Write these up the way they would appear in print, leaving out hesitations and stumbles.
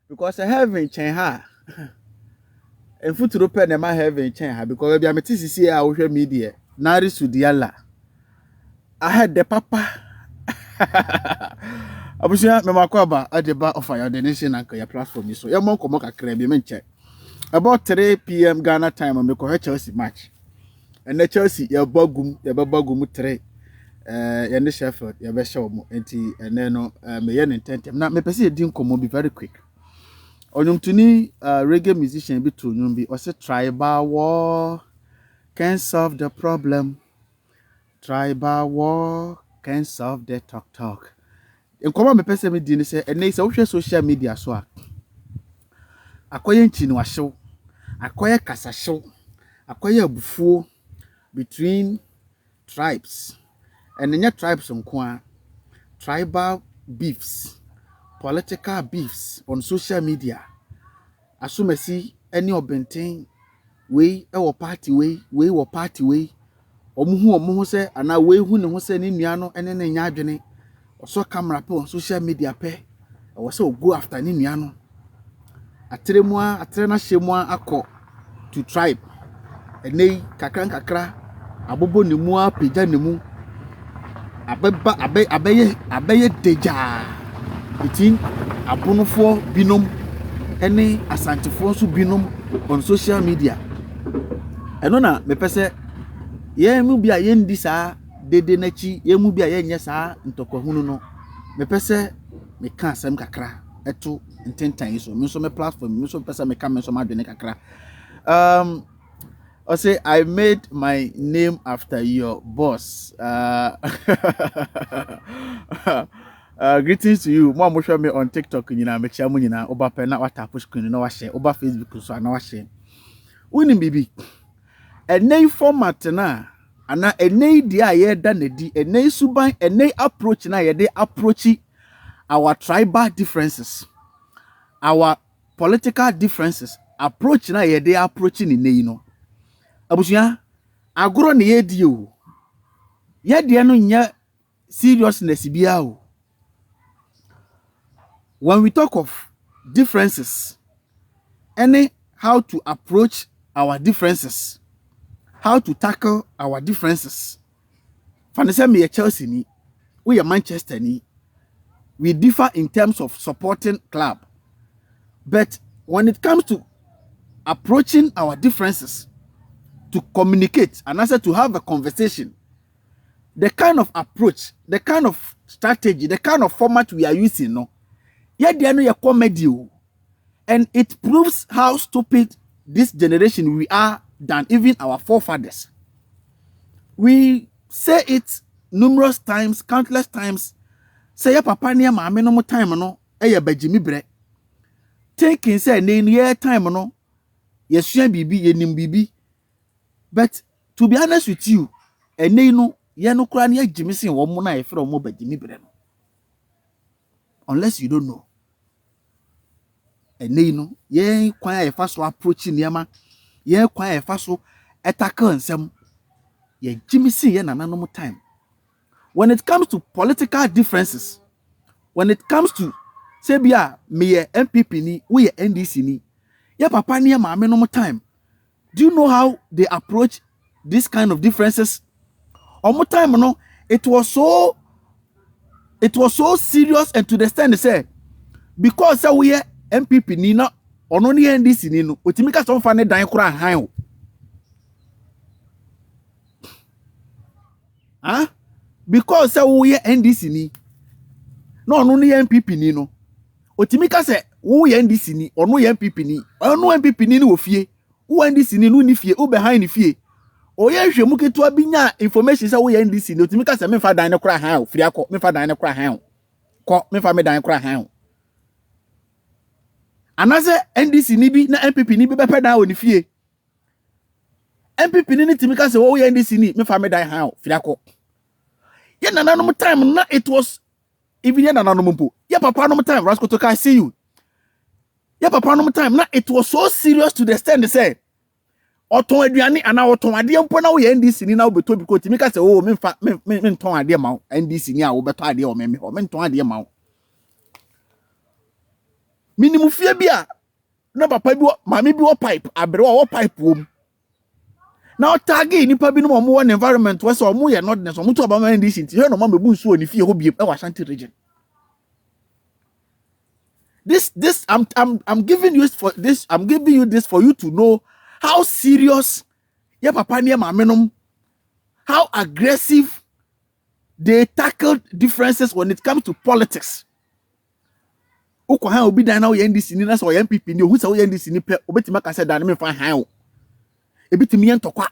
because a heaven chain ha. And futuro pe na ma heaven chain ha because we am TCC a wo hwe media. Nari sudiala. I had the papa. Abusia me makwaba adeba of your donation and your platform so. Ya mon komo kakra bi menche. About 3 p.m. Ghana time me ko Chelsea match. And the Chelsea ya bagum 3 yende Sheffield ya be show mo enti ene no me ye intentem na me pese di nkomo be very quick. Onyumtuni reggae musician bi to nyum bi o se tribal war can solve the problem. Tribal war can solve the talk. Nkomo me pese me di ni se ene se wo hwe social media so a akoye nchi ni wahyew akoye kasahyew akoye abufuo between tribes and the tribes nko tribal beefs, political beefs on social media. Asumasi any obenten we e party we wo party we omuhu se ana we hu ne ho se ne nua no ene ne nya adwene oso camera pe on social media pe wo se go after ne nua no atere na hyemu akọ to tribe enei kakra abobo ne mu apagya ne mu abeye deja between abonofo binom ene asantefo so binom on social media eno na me pese ye mu bia ye ndi saa dede nachi ye mu bia ye nye saa ntokahunu no me pese me ka asem kakra eto intentan so me so me platform me so pese me ka me so ma dwene kakra I say I made my name after your boss. Greetings to you. Mo show me on TikTok nyina me chia mo nyina oba pe na wata push screen na wa share oba Facebook so na wa share. Woni bibi. Enei format na ana enei dia ye da na di enei suban enei approach na ye de approach our tribal differences. Our political differences. Approach na ye de approach ni nei no. Abusia agoro ne yedie o yedie no nya seriousness bia o. When we talk of differences and how to approach our differences, how to tackle our differences, fanese me Chelsea ni we Manchester ni we differ in terms of supporting club, but when it comes to approaching our differences to communicate and also to have a conversation, the kind of approach, the kind of strategy, the kind of format we are using, no, yet they know your comedy, and it proves how stupid this generation we are than even our forefathers. We say it numerous times, countless times. Say ya papa ni mama no mo time no, ya bajimi bre. Thinking say ne year time no, yesua bibi, yenim bibi. But to be honest with you, ene no ye no kra na agimi sin wo mo na ye fere mo bagimi bre no. Unless you don't know. Ene no ye kwan ye fa so approach niam, ye kwan ye fa so attack nsem. Ye agimi sin ye nananom time. When it comes to political differences, when it comes to say bia me ye MPP ni, we ye NDC ni, ye papa ni mama no time. Do you know how they approach this kind of differences? Omo time no, it was so serious, and to the extent they say because we are MPP ni na ono ni NDC ni no, otimika so fa ne dan kura han o. Because we are NDC ni no ono ni MPP ni no, otimika say we are NDC ni ono ye MPP ni, ono MPP ni wo fie. NDC ni no ni fie o behind ni fie oye hwemu ketua binya information say wo ye NDC ni otimi ka say me fa dan ne kura han o firi akọ me fa dan ne kura han o kọ me fa me dan kura han o anase NDC ni bi na MPP ni bi be pe dan o ni fie MPP ni timi ka say wo ye NDC ni me fa me dan han o firi akọ ye nananom time na it was even ye nananom mpo ye papa nom time Rasco to I see you. Yeah, papa no time. Now it was so serious to the extent they say, "Oton aduane ana oton ade mpo na wo ye NDC ni na wo beto because me ka say oh me ton ade ma NDC ni a wo beto ade o me ton ade ma minimum fear bia na papa bi mama bi wo pipe abre wo pipe wom na otage nipa bi no mo won environment we so mo ye nordness mo to obama ndc nti he no ma mebu nsuo ni fie ho biem e wa Ashanti region. This I'm giving you for this, I'm giving you this for you to know how serious your papa ne mama nom, how aggressive they tackled differences when it comes to politics. Uko han obi dan na we NDC ni na so MPP ni ohu sa we NDC ni pe obetima ka say dan me fa han o. Ebitimi entokwa.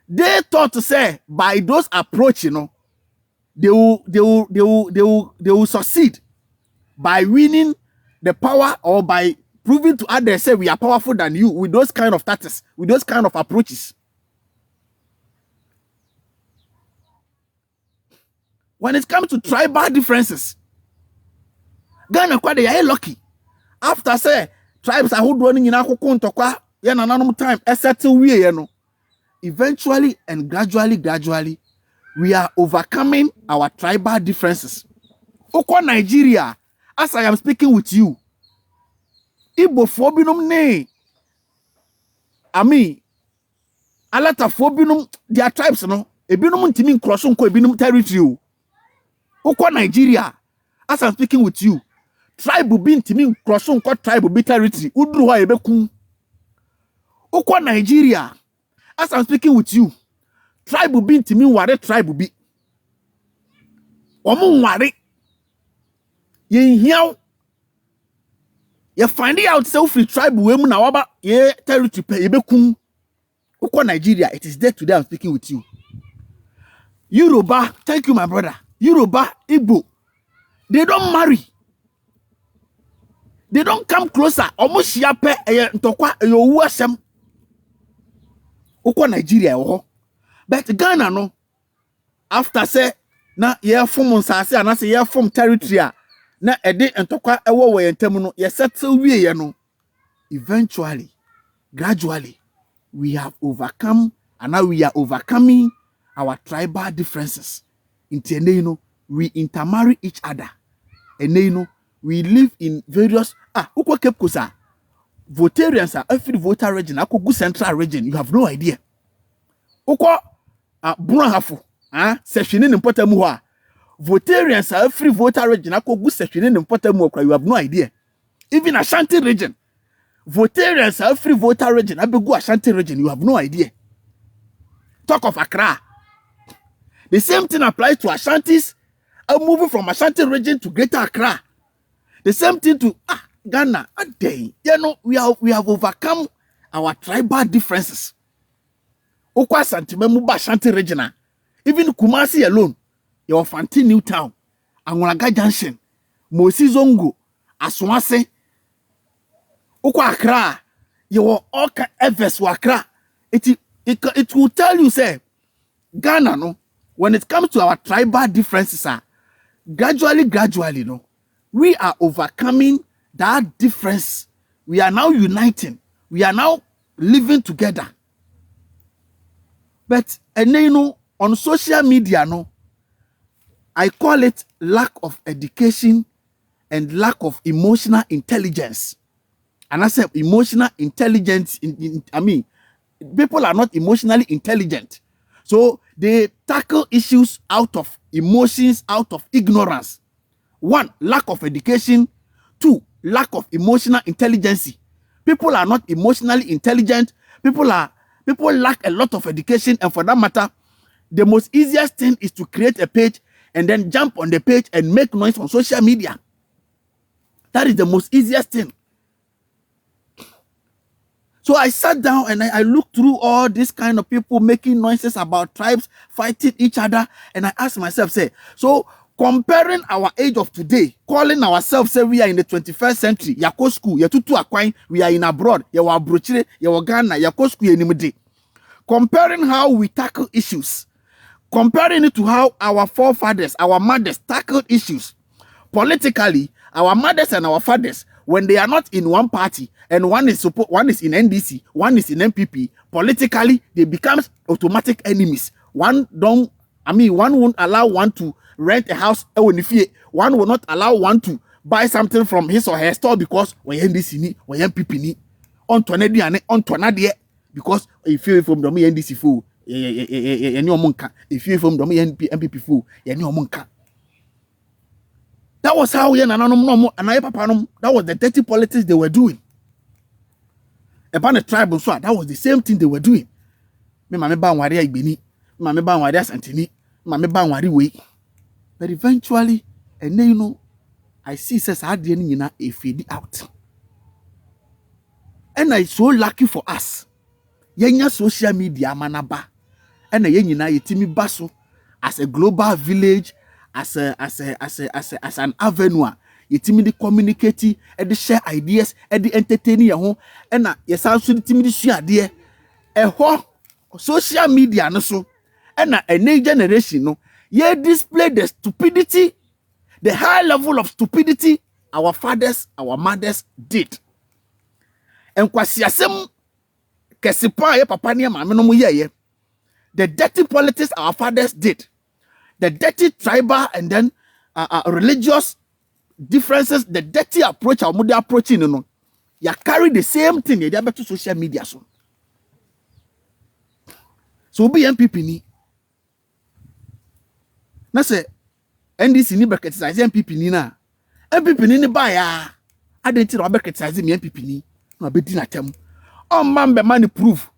They thought to say by those approach, you know, they will succeed by winning the power or by proving to others say we are powerful than you with those kind of tactics, with those kind of approaches. When it comes to tribal differences, Ghana kwa they are lucky. After say tribes are who running in akoko ntokwa ya na nanom time settle we you know. Eventually and gradually we are overcoming our tribal differences. Oko Nigeria, as I am speaking with you, Igbo phobinum ne. I mean, a lot of phobinum, their tribes, no. Ebinum ntimi cross nko ebinum territory. Oko Nigeria, as I'm speaking with you, tribe bi ntimi cross nko tribe bi territory. Udru ha ebekun. Oko Nigeria, as I'm speaking with you, tribe bi ntimi ware tribe bi. Omo ware. Ye hiao. You find it out self free tribe we mu na waba ye territory pe ebekun. Oko Nigeria, it is there today I'm speaking with you. Yoruba, thank you my brother. Yoruba, Igbo, they don't marry. They don't come closer. Almost yape ntokwa yo wasem. Oko Nigeria ho. But Ghana no. After say na ye form nsase ana say ye form territory na ede ntokwa ewo we ntem no ye settle wie ye no. Eventually, gradually, we have overcome and now we are overcoming our tribal differences. In we intermarry each other. And we live in various uko Cape Coast. Votarians are every voter region. Ako central region. You have no idea. Uko Brunhafu. Session in Potamuha. Votarians are every voter region. Ako session in Potamuha. You have no idea. Even Ashanti region. Votarians are every voter region. Abegu Ashanti region. You have no idea. Talk of Accra. The same thing applies to Ashantis. Moving from Ashanti region to Greater Accra. The same thing to Ghana. You know, we have overcome our tribal differences. Okwa Santimemu Ashanti region. Even Kumasi alone, your Fanti New Town, Angolaga Junction, Mosi Zongo, Aswase, Okwa Accra, your Oka Evers Wakra. It will tell you, say, Ghana, no, when it comes to our tribal differences, gradually, no, we are overcoming that difference. We are now uniting. We are now living together. But on social media, no, I call it lack of education and lack of emotional intelligence. And I said emotional intelligence. I mean, people are not emotionally intelligent. So they tackle issues out of emotions, out of ignorance. 1, lack of education. 2, lack of emotional intelligence. People are not emotionally intelligent. People lack a lot of education, and for that matter, the most easiest thing is to create a page and then jump on the page and make noise on social media. That is the most easiest thing. So I sat down and I looked through all these kind of people making noises about tribes fighting each other, and I asked myself, say, so comparing our age of today, calling ourselves, say we are in the 21st century, yako school, yatutu akwine, we are in abroad, yawa brochire, yawa Ghana, yako school yenimide. Comparing how we tackle issues, comparing it to how our forefathers, our mothers tackled issues. Politically, our mothers and our fathers, when they are not in one party and one is in NDC, one is in MPP, politically they become automatic enemies. One won't allow one to rent a house. One will not allow one to buy something from his or her store because we NDC ni, we MPP ni. On to aduane, on to anadie because if you from the NDC fool, any omunka. If you from the MPP fool, any omunka. That was how that was the dirty politics they were doing. About the tribal so that was the same thing they were doing. Me mame ba nware Igbeni, mame ba nware Asantini, mame ba nware we. But eventually, and then you know, I see says I didn't a fade out. And I so lucky for us. Yenya social media manaba. And yenya yetimi baso as a global village, as an avenue. Yetimi de communicate, and de share ideas, and de entertain your home. And yes, also the timid share dear. Social media no so. And a new generation no. Ye display the stupidity, the high level of stupidity our fathers, our mothers did. And kwasiasem kesipa ye papa ni mama no mu ye. The dirty politics our fathers did. The dirty tribal and then religious differences, the dirty approach our mother approaching no. You carry the same thing ye dey to social media so. So be MPP ni. Na say NDC ni be criticize MPP ni na. MPP ni ba ya. Adenti na be criticize me MPP ni. No be di na tem. On man be man prove.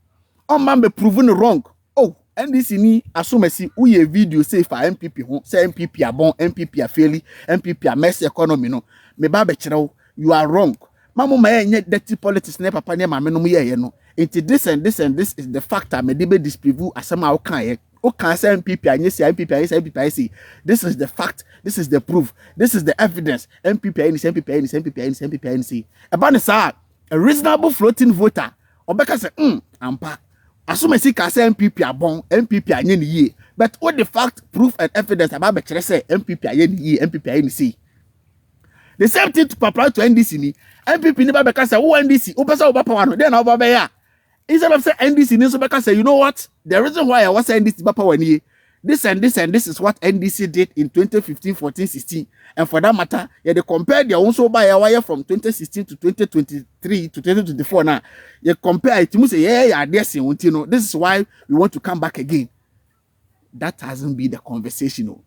On man be proven wrong. Oh, NDC ni asumesi uye video say for MPP ho, say MPP a bon, MPP a fairly, MPP a mess economy no. Me ba be kire you are wrong. Mamu ma ye dirty politics na papa ne mama no mu ye no. Into this and this and this is the factor me dey disprove asema o kan ye. O kan say MPP anye say MPP anye say MPP say this is the fact, this is the proof, this is the evidence. MPP anye say MPP anye say MPP anye say MPP anye say. About sa a reasonable floating voter obeka say ampa assume say ka say MPP abon MPP anye ni ye, but what the fact, proof and evidence about be kire say MPP anye ni ye, MPP anye ni say. The same thing to apply to NDC ni. MPP ni ba beka say who NDC o pesa o ba power no then o ba be ya. Instead of saying NDC ni so beka say you know what, the reason why I was saying NDC ba power ni this and this and this is what NDC did in 2015, 14, 16. And for that matter, yeah, they compare their own so by a wire from 2016 to 2023 to 2024 now. You compare it, you say, yeah, this is why we want to come back again. That hasn't been the conversation. No.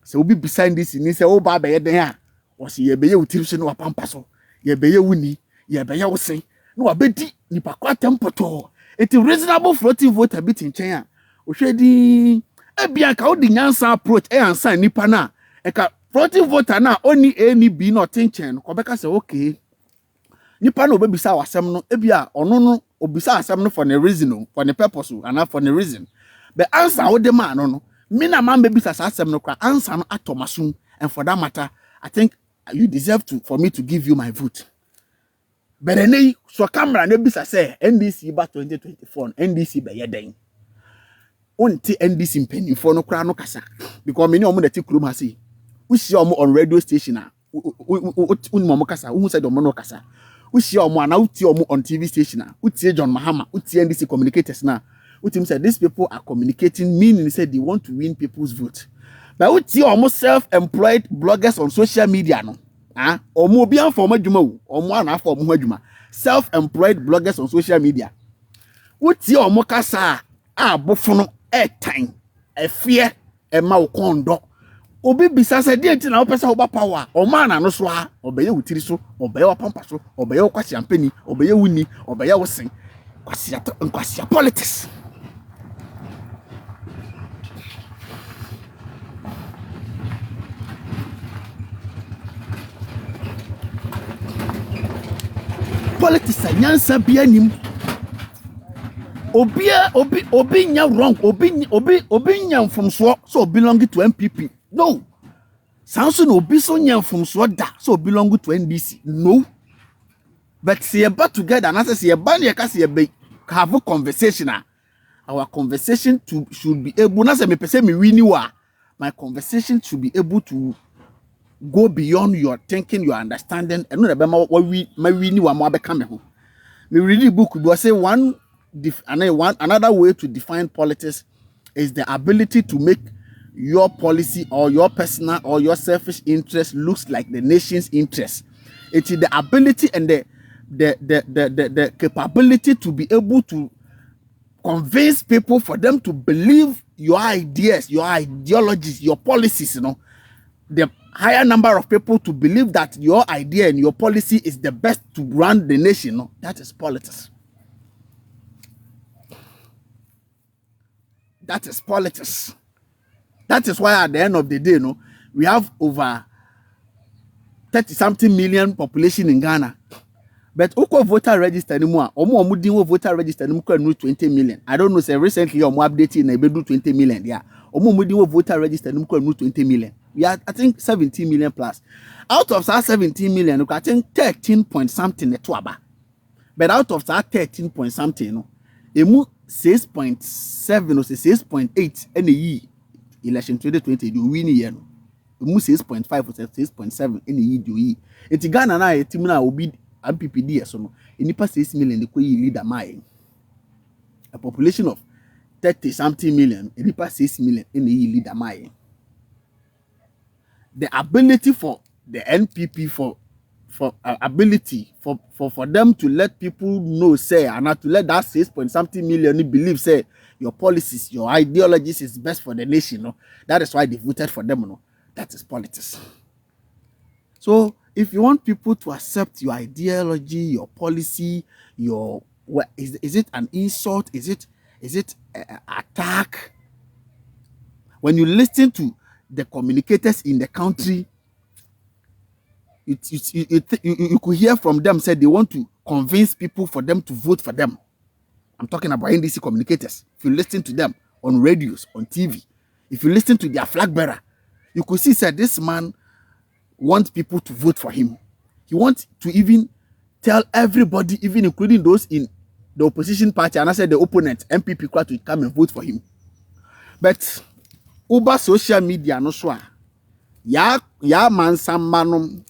So we'll be beside this and say, oh, Baba, yeah, was ye be you tilson or pampaso, ye be you winnie, ye be you say, no, a betty, ni pakwa tempo. It's a reasonable floating vote a bit in China. Oshedi. Bianca o di nyansa approach ansa nipa na e ka floating voter na only A ni B not tenchen ko beka say okay nipa na obebisa wasem no bia ono no obisa asem no for the reason, for the purpose and for the reason, but answer o de man no me na man bebisa asem no kwa answer no atomasun. And for that matter I think you deserve to for me to give you my vote. But then so camera na bisa say NDC ba 2024 NDC be yeden unti NDC mpanimfo no kra no kasa because many omo dey krom ha say we see omo on radio station a unmo kasa who said omo no kasa we see omo na uti omo on TV station a uti John Mahama uti NDC communicators na uti say these people are communicating meaning say they want to win people's vote, but uti omo self-employed bloggers on social media no omo obi an for adwuma o omo ana for omo adwuma self-employed bloggers on social media uti omo kasa abofo no time a fear a malcondo obi bisa say dey na opesa oba power o man na no so ha obeye wutiri so obeye opampa so obeye kwasi ampani obeye wuni obeye wosen kwasi politics. Politics anyansa bia nim obi nya wrong obi nya from so belong to MPP no sanso no obi so nya from so da so belong to NDC no, but see about together and as see ban ye ka see be have a conversation our conversation should be able na say me pese me wini wa my conversation should be able to go beyond your thinking, your understanding, and no be ma wini wa mo abeka me ho. Me read the book do say another way to define politics is the ability to make your policy or your personal or your selfish interest looks like the nation's interest. It is the ability and the capability to be able to convince people for them to believe your ideas, your ideologies, your policies, you know. The higher number of people to believe that your idea and your policy is the best to run the nation, no, that is politics. That is politics. That is why at the end of the day, no, we have over 30-something million population in Ghana. But Oko voter register anymore. Omo dinwo voter register anymore 20 million. I don't know, say recently omo updating na do 20 million. Yeah. Omo dinwo voter register anymore 20 million. We are, I think, 17 million plus. Out of that 17 million, I think 13 point something netwaba. But out of that 13 point something, no, emu 6.7 or 6.8 any election 2020 do win year no. Emu 6.5 or 6.7 any do yi. Eti Ghana na etimu na obi MPPD so no. Enipa 6 million de ko yi leader mai. A population of 30 something million, enipa 6 million any yi leader mai. The ability for the NPP for ability for them to let people know, say, and not to let that 6 point something million believe, say, your policies, your ideologies is best for the nation, no? That is why they voted for them, no? That is politics. So if you want people to accept your ideology, your policy, your is it an insult? Is it an attack? When you listen to the communicators in the country, you could hear from them say they want to convince people for them to vote for them. I'm talking about NDC communicators. If you listen to them on radios, on TV, if you listen to their flag bearer, you could see that this man wants people to vote for him. He wants to even tell everybody, even including those in the opposition party, and I said the opponent, MPP, to come and vote for him. But over social media, no sure. Ya man sam manum,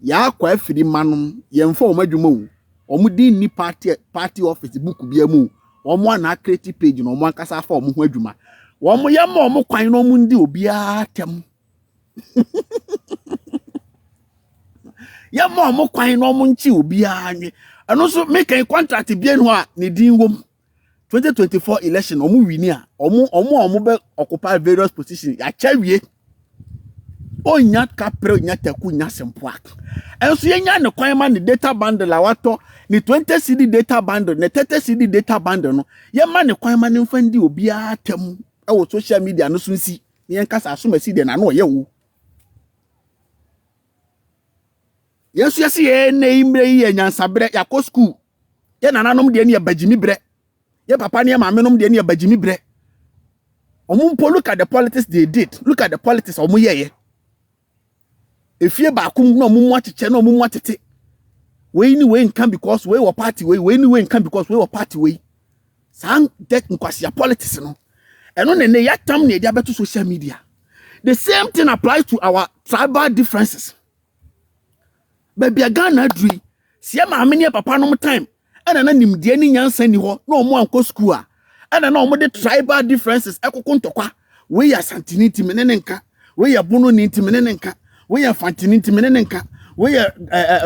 ya kwa fidi manum, yemfo omadwuma omu din ni party office book bia mu. Omo na create page no omo ankasa fa omo ho adwuma. Omo yema omo kwan no omo ndi obi atem. Yema omo kwan no omo nchi obi anyi. Eno so make a contract bia no a ne din wom. 2024 election omo wini a omo be occupy various positions. Ya chawie. O nya kapre nya taku nya sempoa. Enso yenya ne kwan ma ne data bundle la wato ni 20 CD data bundle ne 30 CD data bundle no yema ne kwan ma ne mfandi obi atem e wo social media no so nsi ne yenkasa asomasi de na no ye wo. Yesu yesi ye ne imre ye nyansabre yakọ school ye nananom de ne ye bagimi bre ye papa ne ma menom de ne ye bagimi bre. Omumpo, look at the politics they did. Look at the politics omu ye. If you ba kum no mumu achiche no mumu atete. We anyway can because we were party we anyway can because we were party we. Sang dek nkwasi ya politics no. Eno ne ya tam ne dia beto social media. The same thing applies to our tribal differences. Baby Ghana dri sie ma amene papa no time. Ena na nimdie ni nyansa ni ho na omo anko school a. Ena na omo de tribal differences ekoko ntokwa. We ya santini timenene nka. We ya bunu ni timenene nka. We ya fantini timenene nka. We ya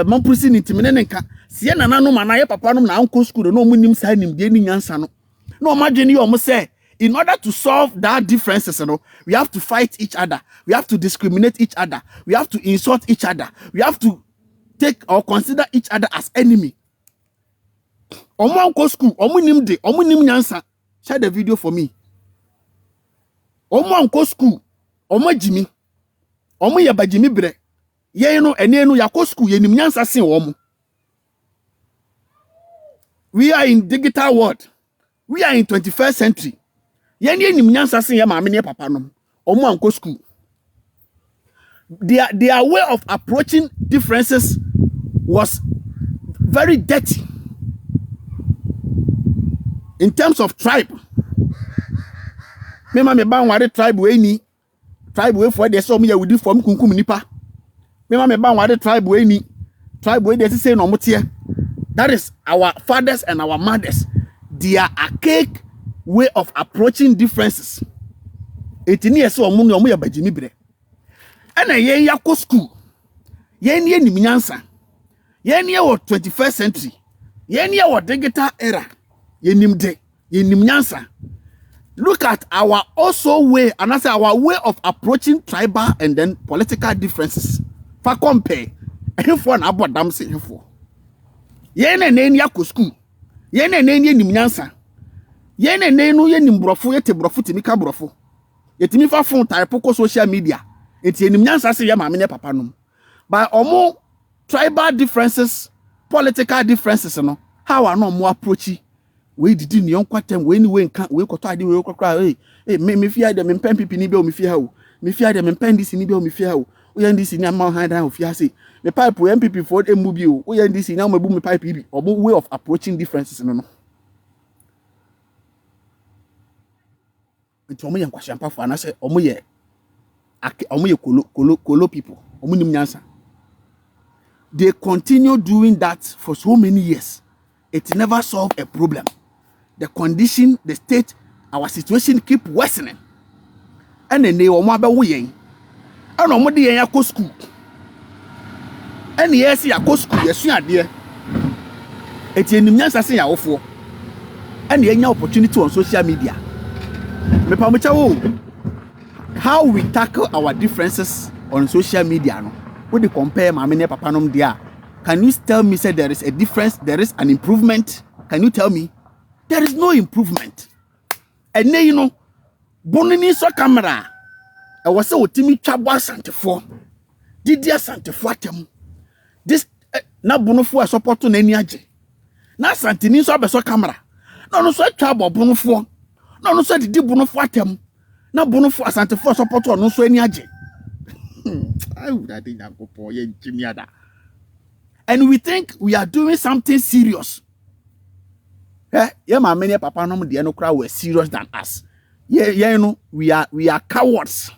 mampusi ni timenene nka. Sie na nanu ma na ye papa no na anko school no omo nim sa nimdie ni nyansa no. No imagine you omo say in order to solve that differences, you know, we have to fight each other. We have to discriminate each other. We have to insult each other. We have to take or consider each other as enemy. Omo anko school, omo nim de, omo nim nyansa. Share the video for me. Omo anko school, omo jimi. Omo ya bajimi bre. Ye no ene no yakọ school ye nim nyansa sin omo. We are in digital world. We are in 21st century. Ye nim nyansa sin ya ma me ne papa no. Omo anko school. Their way of approaching differences was very dirty. In terms of tribe, me ban ware tribe we ni tribe we for dey so me ya wudi form kunkum nipa. Me ban ware tribe we ni tribe we dey say no motie. That is our fathers and our mothers. Their archaic way of approaching differences. etini ese omo no omo ya bagimi bre ana yen yakọ school yen ye nimnyansa yen ye wo 21st century yen ye wo digital era yen nimnyansa. Look at our also way, and I say our way of approaching tribal and then political differences. For compare, for an about damn say for. Yen and name yako school. Yen and name nimnyansa. Yen and name no yen brofu yete brofu timika brofu. Yetimi fa phone type social media. Eti nimnyansa say ya mamine papa num. By omo tribal differences, political differences, no. How are no more approaching? We did in young quartem when we can't we got idea we cry. Hey, me fear them and pen people ni be me fear how. Me fear them and pen this in be me fear how. We end this in a man hand of fear say. Me pipe we MPP for a movie. We end this in now me boom me pipe or way of approaching differences no. Nti omo yan kwashampa for na say omo ye kolo people. Omo nim nyansa. They continue doing that for so many years. It never solved a problem. The condition, the state, our situation keep worsening. And then they were more about we. And no more the go school. And yes, you go school, yes, you are dear. It's in the say ya ofo. And the opportunity on social media. Me pamucha how we tackle our differences on social media. No, when you compare my many papa nom there. Can you tell me, say there is a difference, there is an improvement? Can you tell me? There is no improvement. And then, you know, bonini so camera. I was so Timmy Chabwa Santefo. Didia Santefo tem. This na bonofo support to any aje. Na Santini so beso camera. No so Chabwa bonofo. No so didi bonofo tem. Na bonofo Santefo support no so any aje. I would I think that go for ye Jimmy Ada. And we think we are doing something serious. Yeah, my many papa no the no crowd were serious than us. Yeah, you know, we are cowards.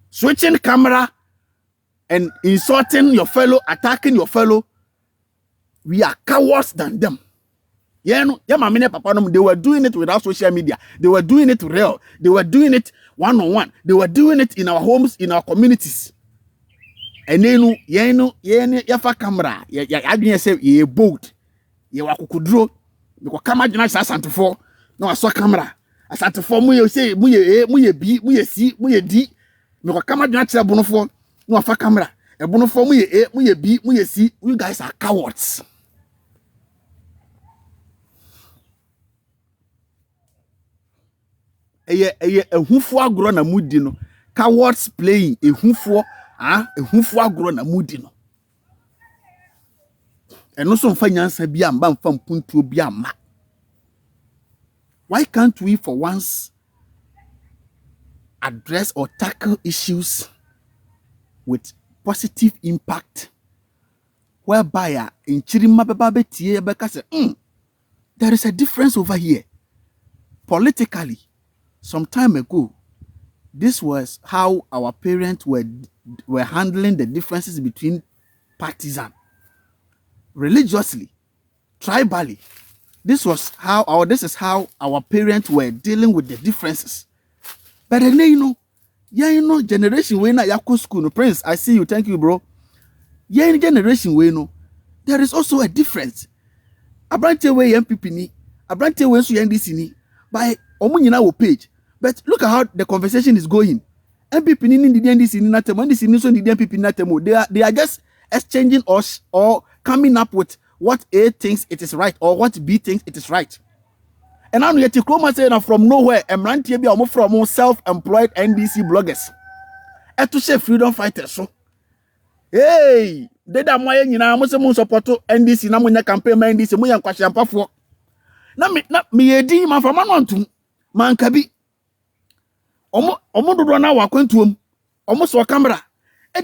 Switching camera and insulting your fellow, attacking your fellow. We are cowards than them. Yeah, no, yeah, my many papa no they were doing it without social media. They were doing it real. They were doing it one-on-one. They were doing it in our homes, in our communities. And then ya fa camera ya adwene say ye bold ye wakukudro because camera jina asantefo na waso camera asantefo mu ye say mu ye bi mu ye si mu ye di because camera jina kire bonofo na wafa camera e bonofo mu ye bi mu ye si. You guys are cowards. Ehufo agro na mudi no cowards playing ehufo ehufo agro na mudi no eno so mfa nyansa bia mba mfa mpuntuo bia ma. Why can't we for once address or tackle issues with positive impact whereby in chirima baba betie beka say there is a difference over here politically. Some time ago, this was how our parents were handling the differences between partisan, religiously, tribally. This is how our parents were dealing with the differences. But then you know, generation we na yako school no Prince. I see you, thank you, bro. Generation we know there is also a difference. Abrante we MPP ni, abrante we so NDC ni by omunyina wo page. But look at how the conversation is going. MPP ni the NDC ni natemo, NDC ni so the MPP natemo. They are just exchanging us or coming up with what A thinks it is right or what B thinks it is right. And now yet Kloma say from nowhere, Emrantie bi omo from self-employed NDC bloggers. To say freedom fighters so. Hey, they da moye nyina mo se mo support NDC na mo nya campaign ma NDC mo yan kwahyampafo. Na me yedi man from anontum man kabi. Omo dodo na wakwantuom. Omo so camera.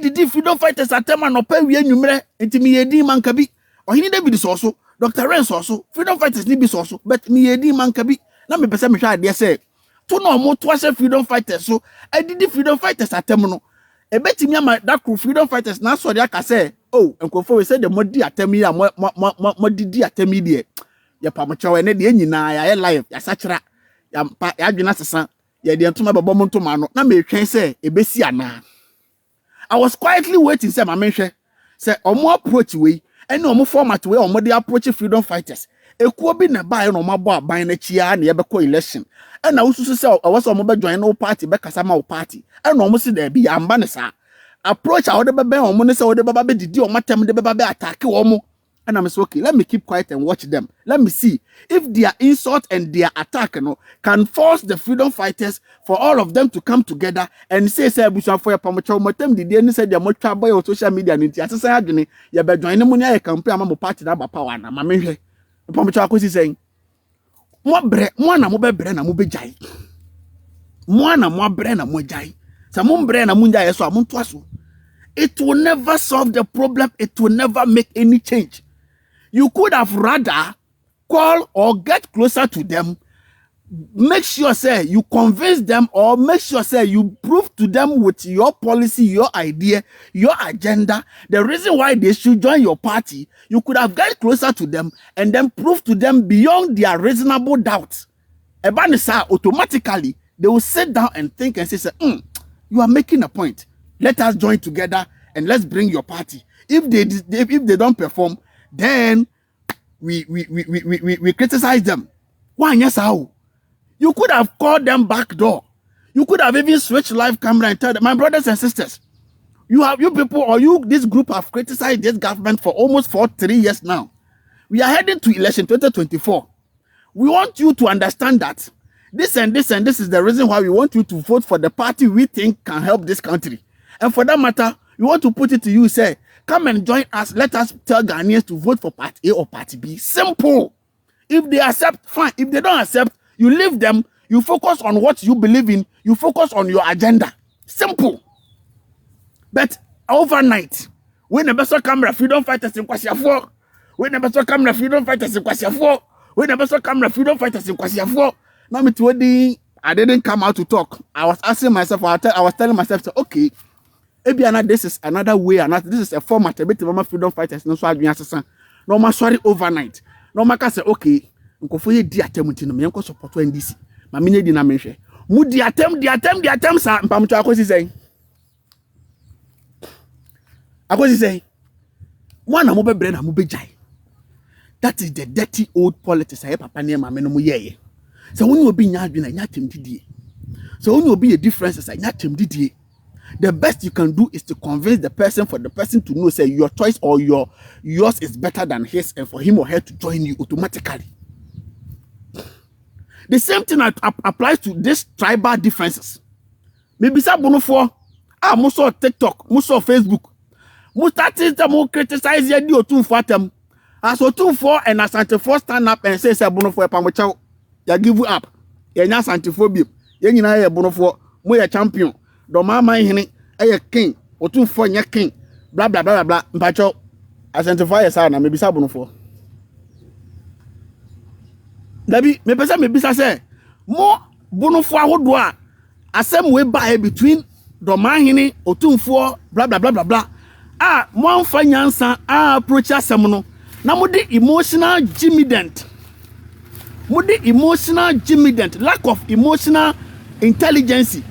Didi freedom fighters atema no pa wie nwumre enti me yedi man kabi. Ohini David so Dr. Ren so freedom fighters ni bi so but me yedi man kabi. Na me pese me hwa ade say to no omo to ase freedom fighters so didi freedom fighters atem no ebetimi ama that freedom fighters na so de aka say oh enkofo we say the modi atem ya modidi atem die ye pamocha we ne de nyina ya live ya sachira ya adwena sesa Yeah, the antoma babo to mano. Na me twen say ebesi ana. I was quietly waiting say my menhwe say omo approach we any omo format we omo dey approach freedom fighters. Ekuo bi na ba no mabo aban na chia na yebekọ election. E na ususu say owo so omo be join no party be kasa ma party. E na omo si da bi amba ne sa. Approach a wode be omo ne say wode baba be didi omo tem de baba be attack omo. And I'm saying, okay, let me keep quiet and watch them. Let me see if their insult and their attack, can force the freedom fighters for all of them to come together and say, for your promotion, did they say they're more trouble on social media? And it's a journey. You better join the money. I campaign. I'm a party that power. I'm a man. The promotion is saying, more bre na mo be jai. More bre na mo jai. Some bre na mo jai so amun twaso. It will never solve the problem. It will never make any change. You could have rather call or get closer to them, make sure say you convince them or make sure say you prove to them with your policy, your idea, your agenda, the reason why they should join your party. You could have get closer to them and then prove to them beyond their reasonable doubts. Ebanisa, automatically, they will sit down and think and say, you are making a point. Let us join together and let's bring your party. If they don't perform, then we criticize them. Why yes how? You could have called them back door. You could have even switched live camera and tell them, my brothers and sisters, you people or this group have criticized this government for almost 3 years now. We are heading to election 2024. We want you to understand that this and this and this is the reason why we want you to vote for the party we think can help this country. And for that matter, we want to put it to you, say, come and join us. Let us tell Ghanaians to vote for Party A or Party B. Simple. If they accept, fine. If they don't accept, you leave them. You focus on what you believe in. You focus on your agenda. Simple. But overnight, when the best camera freedom fighters in Kwasiafo, when the best camera freedom fighters in Kwasiafo, when the best camera freedom fighters in Kwasiafo, now I didn't come out to talk. I was asking myself, I was telling myself, okay, maybe this is another way, this is a format, a bit of freedom fighters, no so I no ma sorry overnight. No ma say, okay, nkofo ye di attempt no me enko support NDC. Ma me di na menhwe. Mu di attempt sa mpamto akosi say. Akosi say. One na mo be bre na mo be jai. That is the dirty old politics I papa ne ma me no mo ye. So when you be nya adwena nya attempt didie. So when you be a difference say nya attempt didie. The best you can do is to convince the person for the person to know, say your choice or yours is better than his, and for him or her to join you automatically. The same thing applies to these tribal differences. Maybe some bonofo, most of TikTok, most of Facebook, most artists that criticize you do two for them. As two for and as anti-4 stand up and say bonofo pamocha, ya give you up. Ya nya anti-phobia. Ya nyina ya bonofo, mo ya champion. Do mama hini eye king otumfo nya king blah blah blah blah mpacho identify yourself na mebisa bonofo dabi me pesa mebisa say mo bonofo ahodo a asem we buy between do man hini otumfo blah blah blah blah blah mo anfa nyansa approach asem no na mo de emotional gimident lack of emotional intelligence.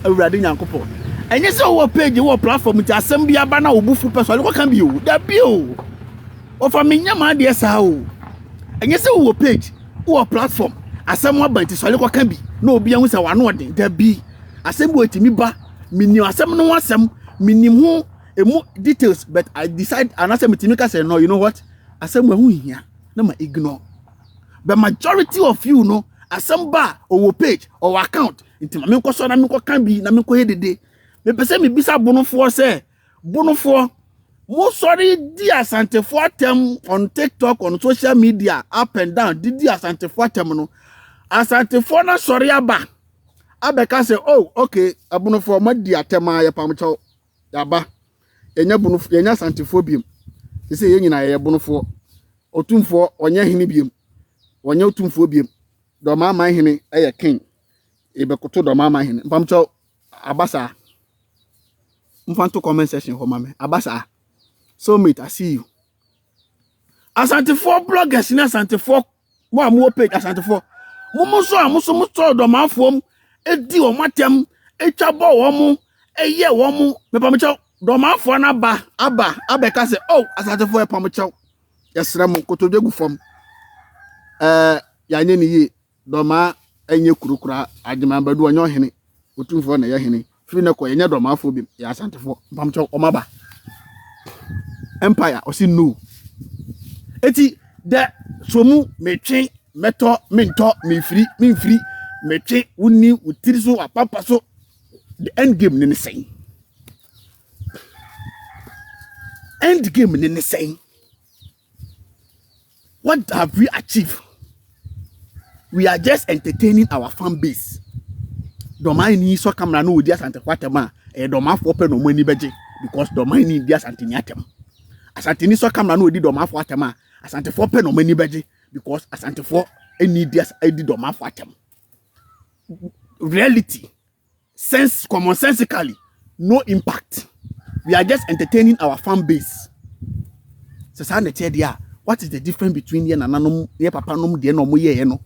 Everybody nyankopo enye se wo page wo platform ti asem bia ba na obufu person what can be you da bi o for me nyama de sa o enye se wo page wo platform asem wa ban ti so le ko kan bi na obi an se wa no den da bi asem wo ti mi ba minim asem no asem minim ho emu details but I decide anasem ti mi ka say no you know what asem wo hu hia na ma ignore the majority of you know asem ba owo page or account inti ma me nko so na me nko kan bi na me nko hedede me pese me bisa bonofo se bonofo mo sorry di asantefo atem on TikTok on social media up and down di asantefo atem no asantefo na sorry aba abeka say oh okay abonofo ma di atem ya pamcho ya ba enya bonofo enya asantefo biem se ye nyina ye bonofo otumfo onye hini biem onye otumfo biem do mama hini eye king ibekoto do mama hini pamcho abasa mfanto comment section ho mame abasa so mate I see you asante for bloggers na asante for mo amu page asante for Momoso amuso muso domafom edi o matem etwabo wo mu eye wo mu mepamcho domafo na aba ka se oh asatefo e pamcho yesra mu kotodwegu fom ya nye ni yi doma enye kurukura adjema badu onyo hene otumfo na ye hene fi na ko yenye domafo bi ya asatefo pamcho omaba empire osi no eti de somu metwe meto minto minfiri metwe wuni utiri so apapa so the end game ni say end game ni say what have we achieved? We are just entertaining our fan base. Domai ni so camera no odi asante kwatema domafo pe no mani beje because domai ni di asante ni atem asante ni so camera no odi domafo atema asante fo pe no mani beje because asante fo eni di domafo atem. Reality, sense, commonsensically, no impact. We are just entertaining our fan base. So, what is the difference between yen and nanom, ye papa nom, de no mo ye no?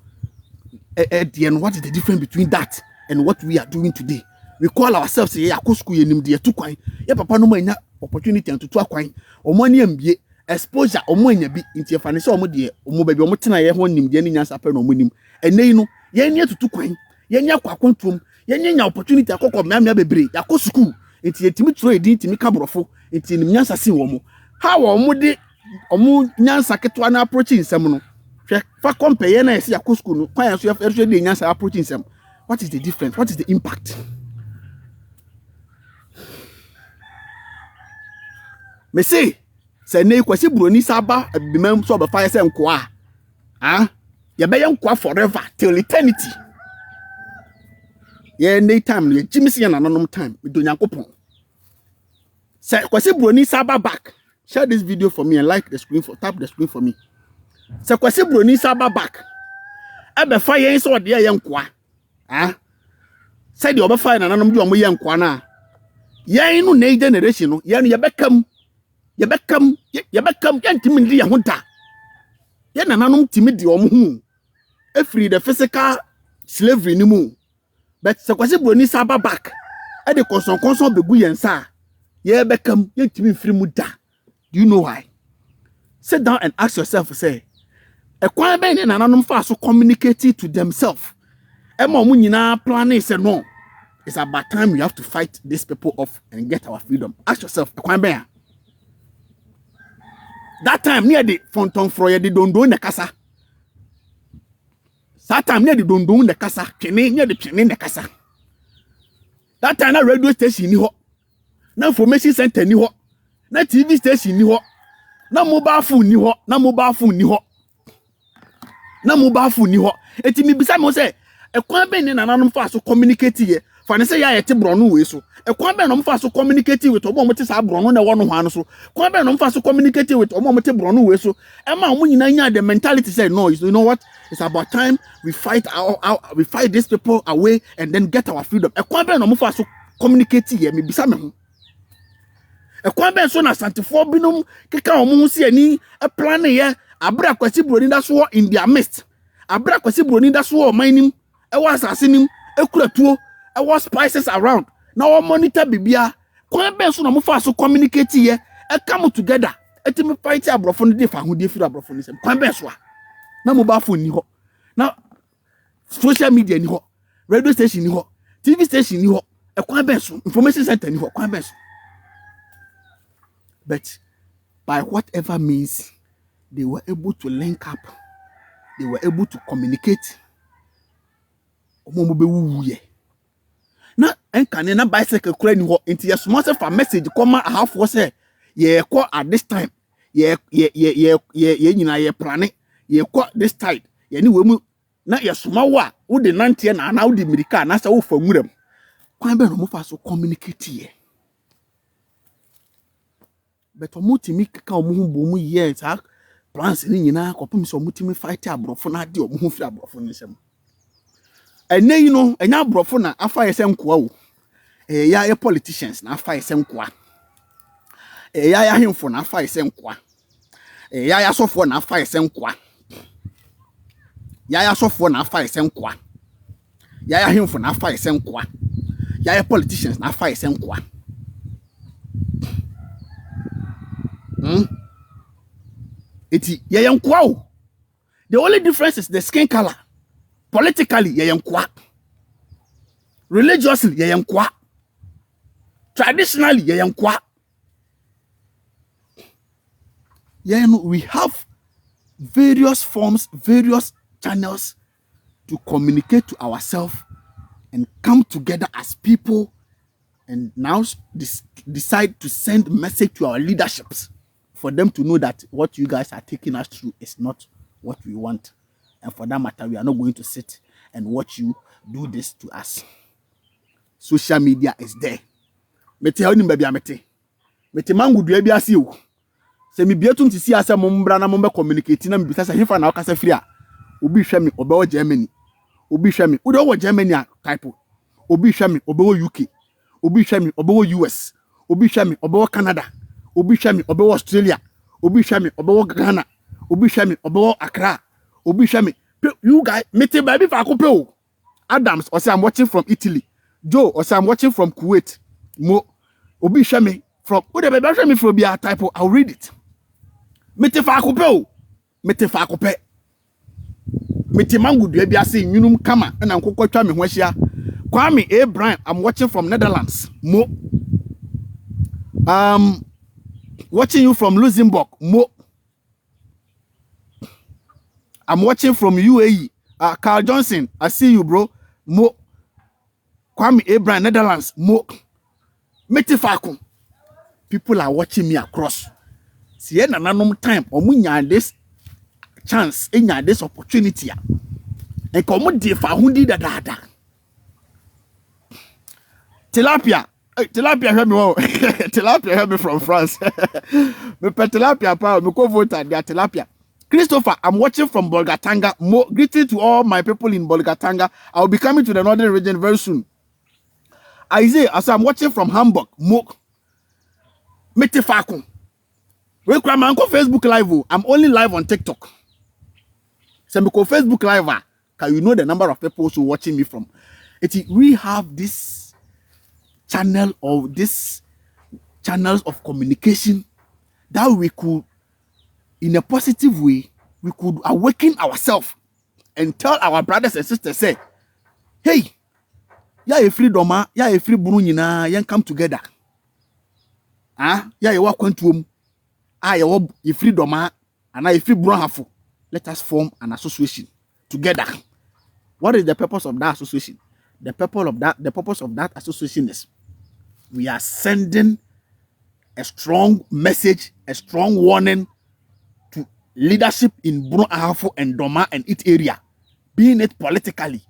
What is the difference between that and what we are doing today? We call ourselves ye akosku ye nim de tu kwan. Ye papa no nya opportunity and to kwan. Omo ni mbie exposure omo nya bi nti fa ne se omo de omo ba bi omo tena ye ho nim de ni nyansa pe no omo nim. Enei no ye nya tutu kwan. Yenya kwa kontom yenya opportunity akokọ mmea bebre yakọ school enti yetimi tro edi ntimi kabrofo enti nim nyansa sin wo mo ha wo mo de omo nyansa ketwa na approach nsem no hwe fa compare na yesi yakọ school no kwan so yefere de nyansa approach nsem. What is the difference? What is the impact? Me say nei kwasi broni saba bimam so be fa yese nko ye be ye nko forever till eternity. Yeah, nay time, ye Jimmy and anonymous time with Donyankopon. Say, Kwasi Broni Saba back. Share this video for me and like the screen tap the screen for me. Say, Kwasi Broni Saba back. Ebe fire so de ye nkwa. Say the oba fire na nanom do ye nkwa na. Ye no na generation no, ye no ye bekam ye ntimi ndi ye ho da. Ye na nanom timi di omo hu. Free the physical slavery ni mu. But se Kwasi Broni Saba back. E de konson begu yensa. Ye bekam ye ntimi free mu da. Do you know why? Sit down and ask yourself, say, e kwan ben na nanom fa so communicate to themselves. E ma omu nyina plan say no. It's about time we have to fight these people off and get our freedom. Ask yourself, e kwan ben. That time near the Fonton Froye the dondo ne kasa. That time near the dondo ne kasa, twene near the twene ne kasa. That time na radio station ni ho. Na information center ni ho. Na TV station ni ho. Na mobile phone ni ho. Na mobile phone ni ho. Na mobile phone ni ho. Eti mi bisa mo say e kwan ben ni nananom fa so communicate ye. Fa ne say ya yete brono we so. E kwan ben no fa so communicate with omo mo te sa brono na wo no hwan so. Kwan ben no fa so communicate with omo mo te brono we so. E ma omo nyina nya the mentality say no, you know what? It's about time we fight we fight these people away and then get our freedom. E kwan ben no fa so communicate ye me bisa me ho. E kwan ben so na santifo binom keka omo ho se ani e plan ye abra Kwasi Broni da so in their midst. Abra Kwasi Broni da so o manim e was assenim e kura tuo e was spices around. Now we monitor bibia. Kwan ben so na mo fa so communicate ye e come together. Eti me fight abrofo no dey fa ho dey fi abrofo no sem. Kwan ben so a na mobile phone ni ho. Na social media ni ho. Radio station ni ho. TV station ni ho. E kwan ben so information center ni ho. Kwan ben so. But by whatever means they were able to link up. They were able to communicate. Omo be wuye. Na enkane na bicycle kura ni ho enti yes mo say for message come half was say ye ko at this time ye nyina ye plane ye ko this tide ye ni we mu na ye soma wa wo de nante na wo de mirika na say wo fa nwuram kwan be no mo fa so communicate ye but omo timi ka omo hu bo mu ye ta plans ni nyina kopum so omo timi fight abrofo na de omo hu fi abrofo ni sem. Ene you know enya brofo na afa yese nkoa wo ya ye politicians na afa yese nkoa ya hemfo na afa yese nkoa ya sofo na afa yese nkoa Yaya sofo na afa esenkwa. Yaya himfo na afa esenkwa. Yaya politicians na afa esenkwa. Eti yaya nkwa o. The only difference is the skin color. Politically yaya nkwa. Religiously yaya nkwa. Traditionally yaya nkwa. Yeah, we have various forms, various channels to communicate to ourselves and come together as people and now decide to send message to our leaderships for them to know that what you guys are taking us through is not what we want. And for that matter, we are not going to sit and watch you do this to us. Social media is there. Mete honi mbabi amete. Mete mangu duwe bi asi o. Se mi bietum ti si ase mo mbra na mo be communicate na mi bisa se hefa na okasa free a obi hwe mi obe wo Germany obi hwe mi wo de wo Germany a type obi hwe mi obe wo UK obi hwe mi obe wo US obi hwe mi obe wo Canada obi hwe mi obe wo Australia obi hwe mi obe wo Ghana obi hwe mi obe wo Accra obi hwe mi you guys mete baby fa ko pe o Adams or say I'm watching from Italy Joe or say I'm watching from Kuwait mo obi hwe mi from wo de baby hwe mi from bia type I'll read it. Mete fa akopɛ o mete fa akopɛ mete mangu dua bi ase nyunum kama na nkokotwa me ho ahia Kwame Abraham I'm watching from Netherlands mo watching you from Luxembourg mo I'm watching from UAE Carl Johnson I see you bro mo Kwame Abraham Netherlands mo mete fa akon people are watching me across. See na nanom time omunya this chance enya this opportunity a enka omu de fa hundi dada tilapia hwe me wo tilapia hwe me from France me pe tilapia pa me ko vote dia tilapia Christopher I'm watching from Bolgatanga mo greeting to all my people in Bolgatanga I will be coming to the northern region very soon Isaiah as I'm watching from Hamburg mo metifakun. We come on Facebook Live. I'm only live on TikTok. So because Facebook Live, can you know the number of people who watching me from? We have this channel or this channels of communication that we could, in a positive way, we could awaken ourselves and tell our brothers and sisters, say, hey, ya a free doma, ya a free brunina, yan come together. Ya walk into you free doma and I free brunhafo. Let us form an association together. What is the purpose of that association? The purpose of that association is we are sending a strong message, a strong warning to leadership in Brunhafo and Doma and its area, being it politically,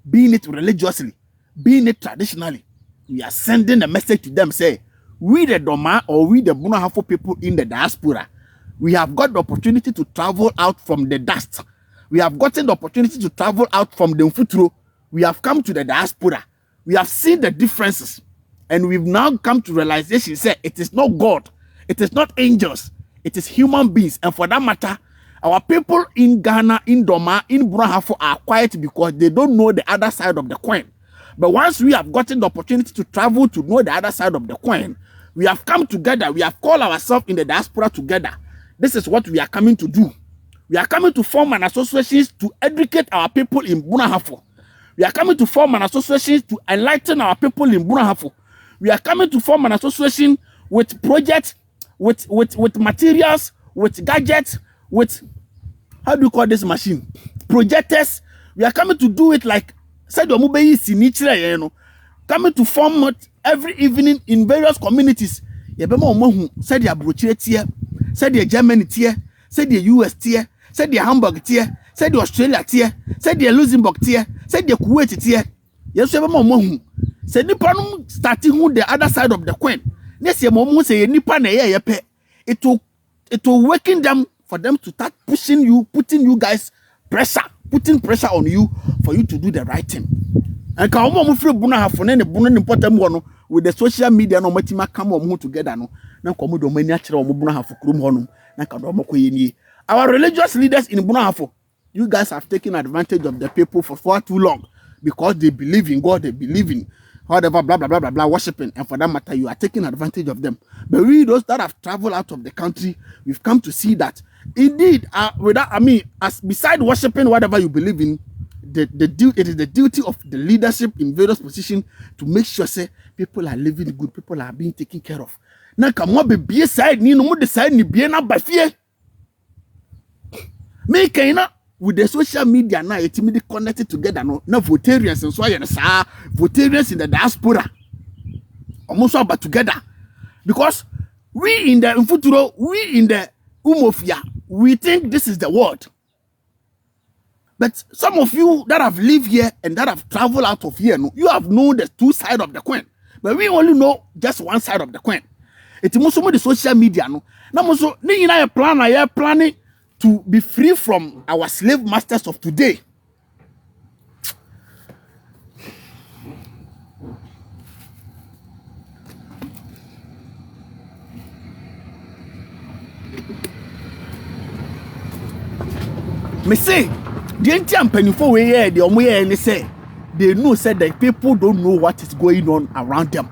being it religiously, being it traditionally. We are sending a message to them, say, we the Doma or we the Brunhafo people in the diaspora, we have got the opportunity to travel out from the dust. We have gotten the opportunity to travel out from the Mfuturo. We have come to the diaspora. We have seen the differences. And we've now come to realization, say, it is not God. It is not angels. It is human beings. And for that matter, our people in Ghana, in Doma, in Brunhafo are quiet because they don't know the other side of the coin. But once we have gotten the opportunity to travel to know the other side of the coin, we have come together. We have called ourselves in the diaspora together. This is what we are coming to do. We are coming to form an association to educate our people in Brunhafo. We are coming to form an association to enlighten our people in Brunhafo. We are coming to form an association with projects, with materials, with gadgets, with, how do you call this machine? Projectors. We are coming to do it like, said coming to form it every evening in various communities. Said the Abrochire tier, said the Germany tier, said the US tier, said the Hamburg tier, said the Australia tier, said the Luxembourg tier, said the Kuwait tier. Yes, said Nippon starting with the other side of the coin. Yes, your mom say Nippon it will waken them for them to start pushing you, putting you guys pressure, putting pressure on you for you to do the right thing. And can mom free Brunhafo and Brunhafo important one with the social media no matima come on together no. Na komo do mani akere omo Brunhafo krum honum na ka do mako yeni. Our religious leaders in Brunhafo, You guys have taken advantage of the people for far too long because they believe in God, they believe in whatever, blah, blah, blah, blah, blah, worshiping. And for that matter, you are taking advantage of them. But we, those that have traveled out of the country, we've come to see that indeed, as beside worshiping whatever you believe in, it is the duty of the leadership in various positions to make sure say people are living good, people are being taken care of. Now, come on, be side ni no mo decide ni be na ba fie. Me kaina with the social media now, it's immediately connected together. No, Votarians and so on, Votarians in the diaspora, almost all but together, because we in the Infuturo, we in the Umofia, we think this is the world. But some of you that have lived here and that have traveled out of here, no, you have known the two sides of the coin, but we only know just one side of the coin. It's most of the social media, no. Now, so ni na planning to be free from our slave masters of today. Me say, the entire penifo way here, the omoye say, they know said that people don't know what is going on around them.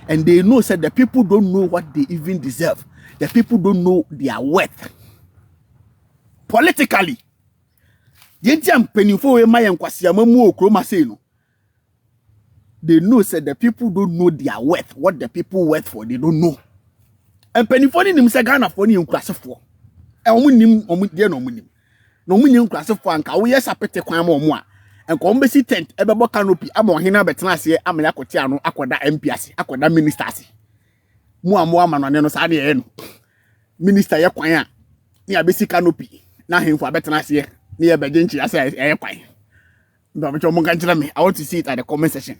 And they know said that people don't know what they even deserve. The people don't know their worth. Politically, they know said the people don't know their worth. What the people worth for, they don't know. And penifoni nim se Ghana for ni nkwasefo. E omunim omudie no omunim. No munye nkwasefo anka wo yesapete kwan ma omo a. Enko ombesi tent ebebo canopy ama ohena betena ase amanya kote ano akoda MP ase, akoda minister ase. Mu amo amanone no sa de ye no. Minister ye kwan a ni abesi canopy. Na himfo abetena ase ni ye begenchi ase eye kwan. Ndo abecho mo kan kire me. I want to see it at the comment section.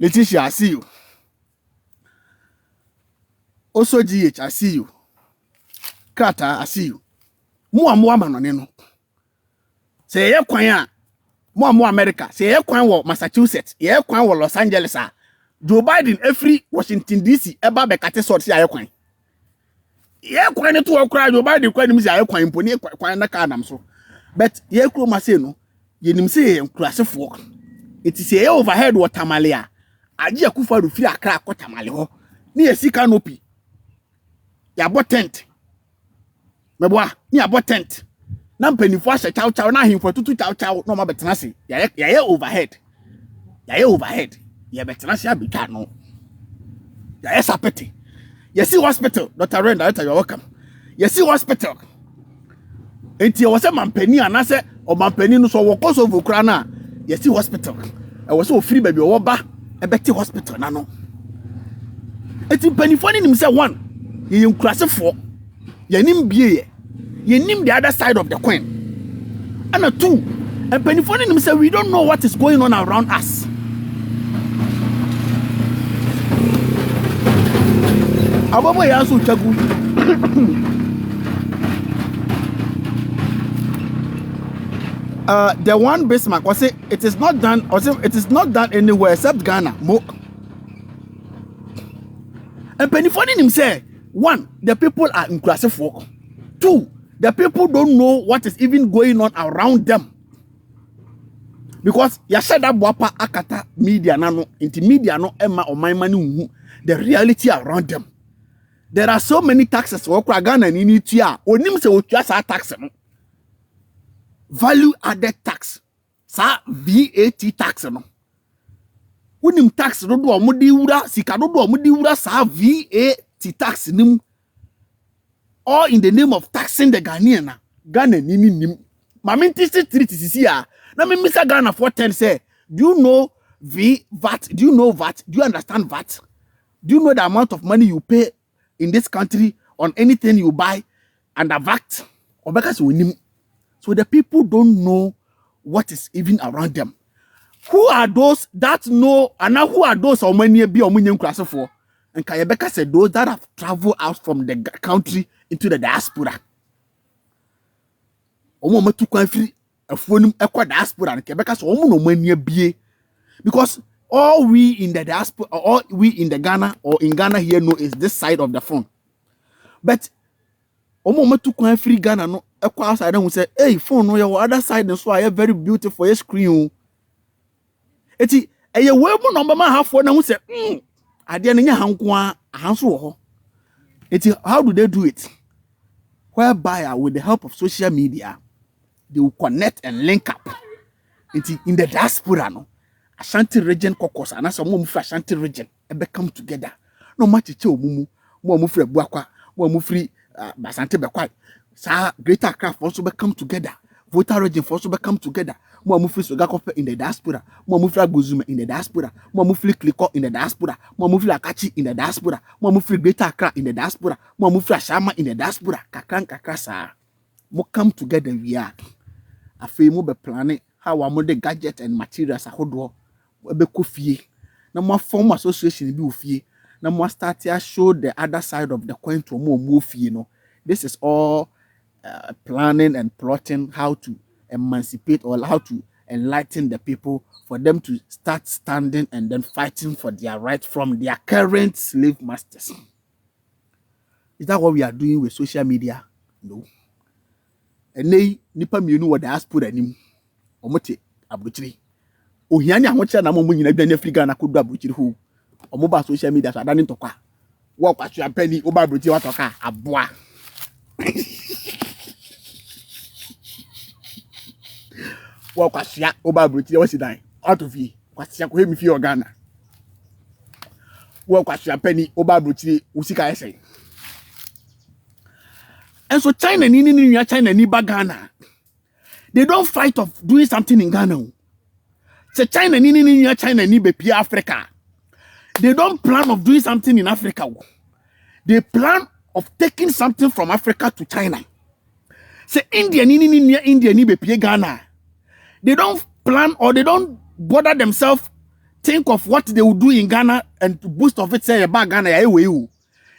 Letitia, I see you. Also GH, I see you. Kata, I see you. Mo amanone no. Say ye kwan a mo America, say ye kwan wo Massachusetts, ye kwan wo Los Angeles a. Joe Biden every Washington DC eba be kate sort say ye kwan. Ye kwan ne to okra Joe Biden kwan nim say ye kwan imponi kwan na ka nam so. But ye kro ma say no, ye nim say ye nkurasefo. It is ye overhead watermale a. Aji akufa ru firi akra akotamale ho. Ni ye si canopy. Ya bo tent. Meboa, ni abo tent. Na mpanifo ahye chaw na ahemfo tutu chaw no ma betena se. Ya overhead. Ya overhead. Ya betena se abika no. Ya sapete. You see hospital, Dr. Renda, you're welcome. You see hospital. Enti was a mampani anase o mampani no so wo koso vokura na. You see hospital. E was so free baby wo ba e beti hospital na no. Enti panifo ni nim say one, ye nkurasefo. Ye nim bie ye nim the other side of the coin. And two, and panifo ni nim say we don't know what is going on around us. Ababo ya so chagu. The one Bismarck was say it is not done, or say it is not done anywhere except Ghana. Mo. And penifoni him say, one, the people are nkurasefo. Two, the people don't know what is even going on around them. Because ya said that wapa akata media nano, inti media no emma or my money the reality around them. There are so many taxes okra Ghana ni ni tia. Onim se otua sa tax no. Value added tax. Sa VAT tax no. Unim tax do do omudi wura sika do do omudi wura sa VAT tax nim. All in the name of taxing the Ghanaian na. Ghana ni nim. Maminti street sisi a. Na me Mr. Ghana for 10 say, do you know VAT? Do you know VAT? Do you understand VAT? Do you know the amount of money you pay in this country on anything you buy under VAT? Or because we nim. So the people don't know what is even around them. Who are those that know, and now who are those or many be or many class for? And Kayabeka said those that have traveled out from the country into the diaspora. Omo tu kwan free a phone ekwa diaspora and Kayabeka so omo no many be because all we in the diaspora, all we in the Ghana or in Ghana here know is this side of the phone. But omo tu kwan free Ghana no ekwa outside and say, hey, phone no your other side and so I very beautiful your screen. Eti eye we mu number man half na hu say, ade na nya hanko a hanso wo ho. Eti how do they do it? Whereby with the help of social media, they will connect and link up. Eti in the diaspora no, Ashanti region caucus and some more Ashanti region ebe come together. No matter che omumu, mo mu free Buakwa, mo mu free Basante Bekwai. Sa Greater Accra also be come together. Voter region also be come together. Mo mu free Sogakope in the diaspora, mo mu free Gozuma in the diaspora, mo mu free Kliko in the diaspora, mo mu free Akachi in the diaspora, mo mu free Greater Accra in the diaspora, mo mu free Ashama in the diaspora. Kakra sa mo come together we are. Afi mo be planning how am the gadget and materials ahodo be ko fie. Na mo form association bi ofie. Na mo start to show the other side of the coin to mo fie no. This is all planning and plotting how to emancipate or how to enlighten the people for them to start standing and then fighting for their right from their current slave masters. Is that what we are doing with social media? No. And they nipa mienu wa diaspora anim. Omote abuchiri. Ohiani ahoche na mo nyina bia na Africa na kodu abuchiri ho. Omo ba social media so adani ntokwa. Wo kwatwa pani oba abuchiri watoka aboa. Wo kwatwa oba abuchiri wasidan. Out of here. Kwatwa ko hemi fi Ghana. Wo kwatwa pani oba abuchiri usika ese. And so China ni ba Ghana. They don't fight of doing something in Ghana. So China ni be pia Africa. They don't plan of doing something in Africa. They plan of taking something from Africa to China. So India ni be pia Ghana. They don't plan or they don't bother themselves think of what they will do in Ghana and to boost of it say about Ghana.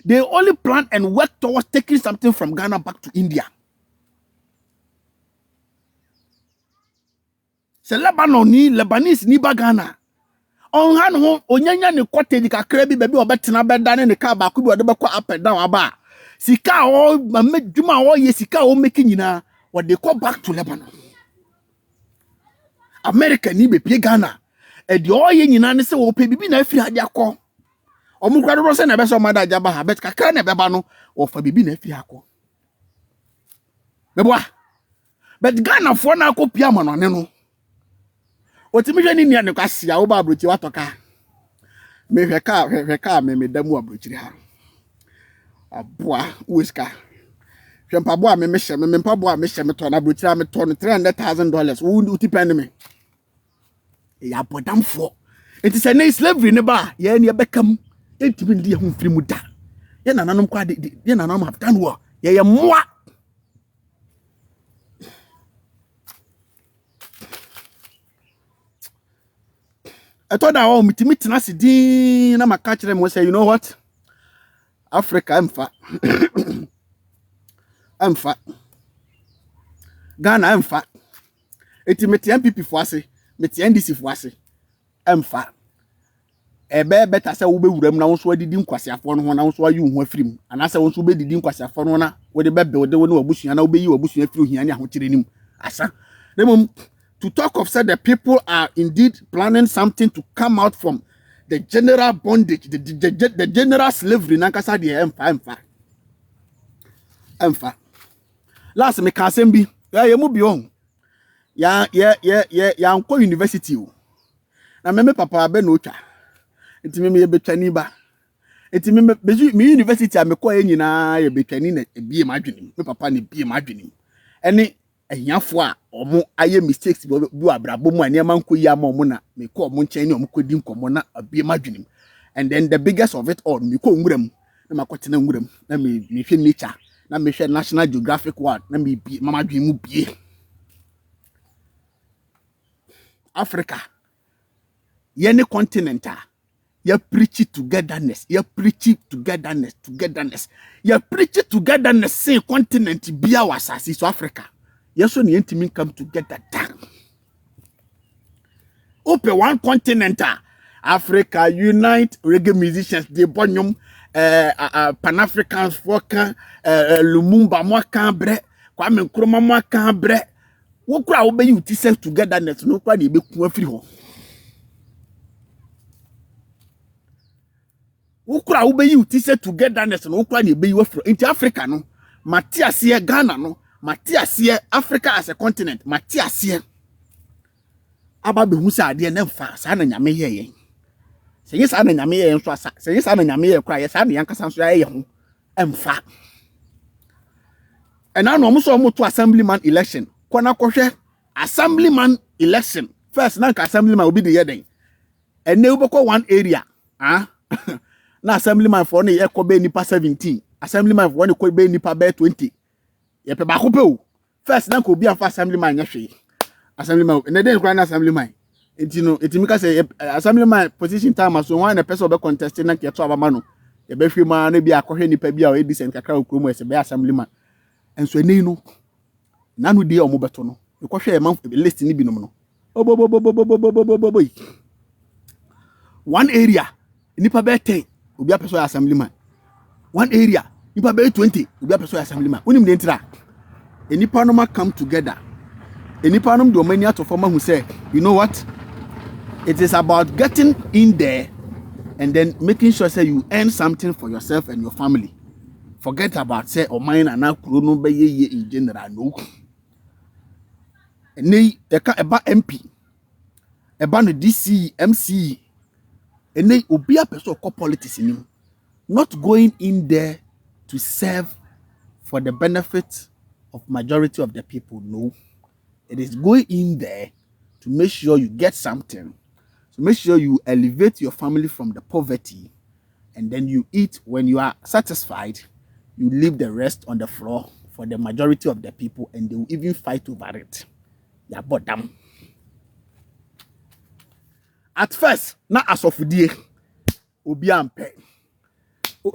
They only plan and work towards taking something from Ghana back to India. Se Lebanese ni ba Ghana. On han ho onyanya ne kote di kakra bi bebi obetena bedane ne ka ba ku bi ode be kwa up and down aba. Sika o madwuma o ye sika o make nyina what they call back to Lebanon. America ni be pie Ghana. E di o ye nyina ne se wo pe bibi na afiri ade akọ. Omu kwado ro se na be so mada jaba ha bet kakra na beba no o fa bibi na afiri akọ. Beboa. Bet Ghana fo na akopia ma no ne no. Otimi ni nia ne kwasia wo ba abrochi watoka. Me hweka me damu abrochi ha. Aboa uiska. Hwempaboa me hye me mpaboa me hye me to na abrochi me to no $300,000 wo utipende me. Ya bodamfo. Enti se na slavery ne ba ye ne bekam entimi ndi ho mfiri mu da. Ye nananom kwa de ye nananom have done wo. Ye moa. I thought that all meet nasi din na makachire mo say, you know what? Africa I'm fat. I'm fat. Ghana I'm fat. Eti meti MPP for ase, meti NDC for ase. I'm fat. Ebe better say wo be wuram na wo so adidi nkwasiafo no ho na wo so ayi ho afirim. Ana say wo so be didi nkwasiafo no na wo de be build wo ne wabusua na wo be yi wabusua afiri ohia ne ahokire nim. Asa. Demom to talk of said the people are indeed planning something to come out from the general bondage, the general slavery. Nankasa the emfa. Last me can be ya mu bi on. Ya anko university o. Na me papa be no twa. Enti me betwani ba. Enti me university a me ko nyina ye betwani na ebie madwenim. Me papa na ebie madwenim. Ene ehiafo a omo aye mistakes bi abrabo mu aniema nkoyi ama omo na me ko omo nchen ni omo kodi nkomo na abie madwenim. And then the biggest of it all me ko nwuram na makotena nwuram na me hwe nature na me hwe National Geographic World na me bi mama dwen mu bie. Africa yene continent a ya preach togetherness, ya preach togetherness. Ya preach togetherness say continent bia wasasi so Africa. Yes, so ni come together down. Open one continent, Africa unite reggae musicians, the Bonyum, Pan-Africans, Foka, Lumumba, Mwaka, Bre, Kwame Nkrumah mo aka bre wo kura wo be you ti say togetherness no kura de be ku afiri ho wo kura wo be you ti say togetherness no kura de be you afiri into Africa no Matiasie Ghana no Matiasie Africa as a continent Matiasie aba be hu say ade na mfa sa na nyame ye yen se yi sa na nyame ye nso asa se yi sa na nyame ye kura ye sa na yankasa nso ye ho emfa and now no so to assemblyman election kwana kohwe assemblyman election first na assemblyman will be the year and they will one area na assemblyman for na ekobe nipa 17 assemblyman for na ekobe nipa 20 ye pe ba ko pe o first na ko bi afa assemblyman nya hwe assemblyman na dey kwana assemblyman entino etimi ka say assemblyman position time so one na person be contest na ke to abama no ye be hwe ma na bi akohwe nipa bi a o decent kakra okromo ese be assemblyman enso eni no nanu die omo beto no ekohwe man list ni binom no oboboboboboboboboboboboy one area nipa be 10 obi apeso assemblyman one area nipa be 20 obi apeso assemblyman unim de ntira enipa no ma come together enipa no do mani ato forma who say you know what it is about getting in there and then making sure say you earn something for yourself and your family. Forget about say or mine and now no be ye in general no. Nei eka eba MP eba no DC MC nei obi a person ko politics ni not going in there to serve for the benefit of majority of the people. No, it is going in there to make sure you get something, to make sure you elevate your family from the poverty, and then you eat. When you are satisfied, you leave the rest on the floor for the majority of the people, and they will even fight over it. Yeah, but damn. At first, na asofudie obi ampe.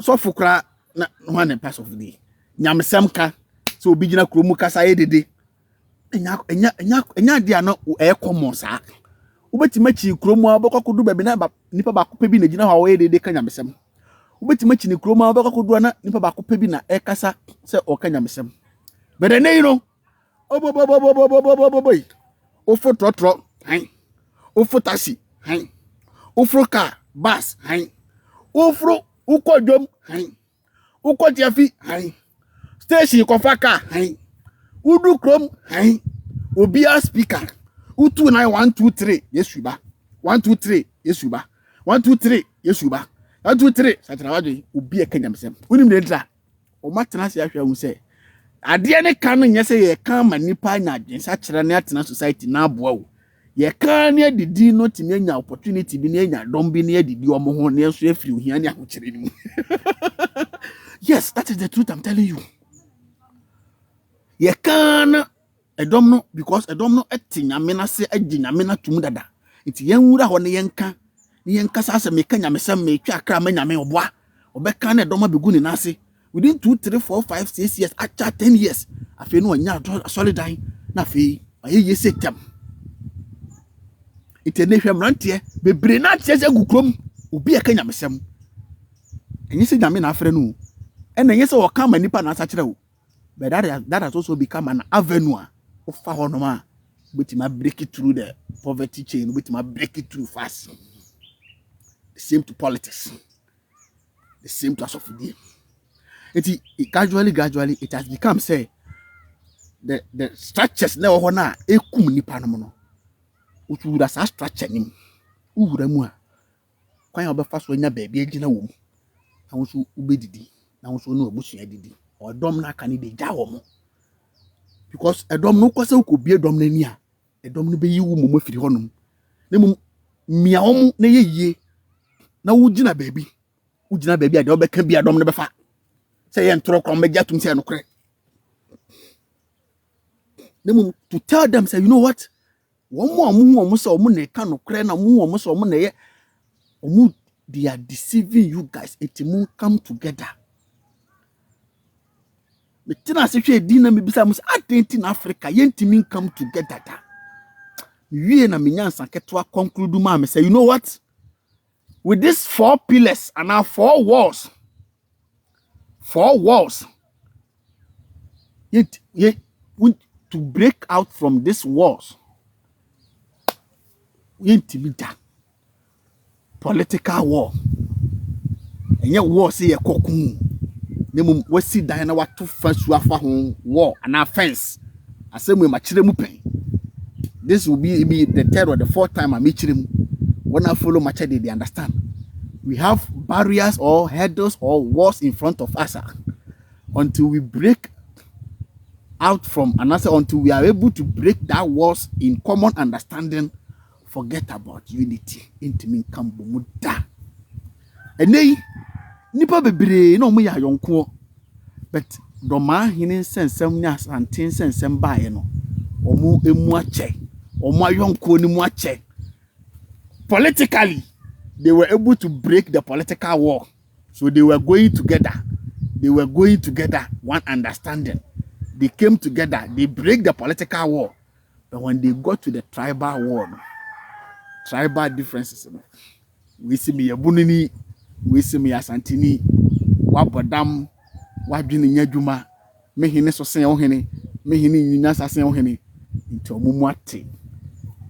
So fukra na one pass of the nyamsem ka so obi gina kromu kasa ye dede. Enya dia no e common sa. Obetima chi kromu abokokodu baby na nipa ba ko pebi na gina ho ye dede ka nyamsem. Obetima chi ni kromu abokokodu na nipa ba ko pebi na e kasa se o ka nyamsem. But then you know boy. Ofo trotro, hein. Ofo taxi, hein. Ofo car, bus, hein. Ofo uko jom, hein. Uko tiafi, hein. Station kofa car, hein. Udu chrome, hein. Obia speaker. Utu 9 1 2 3, yes uba. 1 2 3, yes uba. 1 2 3, yes uba. 1 2 3, satrawaje obia kenya mesem. Unim de ntra. O matena se ahwa hu se ade ne kan no nyese ye kan manipa nya adwensa kire na atena society na aboa wo ye kan ne adidi no timi anya opportunity bi ne anya dom bi ne adidi omo ho ne so afiri ohia ne ahokire ni mu. Yes, that is the truth I'm telling you. Ye kan edom no because edom no etinyame na se aginyame na tum dada nti yen wura ho ne yenka sa se meka nyame sem me twa akra ma nyame oboa obeka na edom abegu ni na se within 2 3 4 5 6 years acha 10 years afi no anya solidan na afi aye setem itene hwem rantie bebre na tie se gukrom obi e kanya mesem enyi se nyame na afre no ena enyi se woka ma nipa na asakire wo but that has also become an avenue of ho no ma betima break it through the poverty chain, betima break it through fast. The same to politics, the same to asofidi. It gradually it has become say the structures na ho na ekum nipa no no utu da sa structure nim uwura mu a kwan obefa so nya ba bia gina wo mu na wo so ubedidi na wo so no obusua didi odom na aka ni de ja wo mo because edom no kwase ko bia edom na ni a edom no be yi wo mo afiri honom na mum mia wo mu na yeyie na wo gina ba bi a de obeka bia edom no befa say entro krom meja tum say no kre. To tell them say you know what one more so ne ka no kre na mo so na ye omu they are deceiving you guys. It will come together. The tina se hwe di na me bisa mus atenti na Africa yentimi come together da. Wie na menyansa ketwa conclude ma me say you know what with these 4 pillars and now 4 walls. Ye to break out from these wars. Political war. And yet war say a cocoon. Nemu we see dan na watu fansu afa ho war and offense. Asem we machire mu pen. This will be the third or the fourth time I'm meeting him. When I follow Machete, they understand. We have barriers or hurdles or walls in front of us until we break out from another, until we are able to break that walls in common understanding. Forget about unity. Intimate Kambomuda. And they nipa bebre no mo ya yonko. But doma hinin sensem ni asantin sensem bae no. Omu emu ache. Omu ayonko ni mu ache. Politically, they were able to break the political war. So they were going together. They were going together, one understanding. They came together. They break the political war. But when they got to the tribal war, tribal differences, we see me Yabunini, we see me Asantini, Wabadam, Wabini Yajuma, Mehine Sosen Ohene, Mehini Nasasen Ohene, into Mumuate.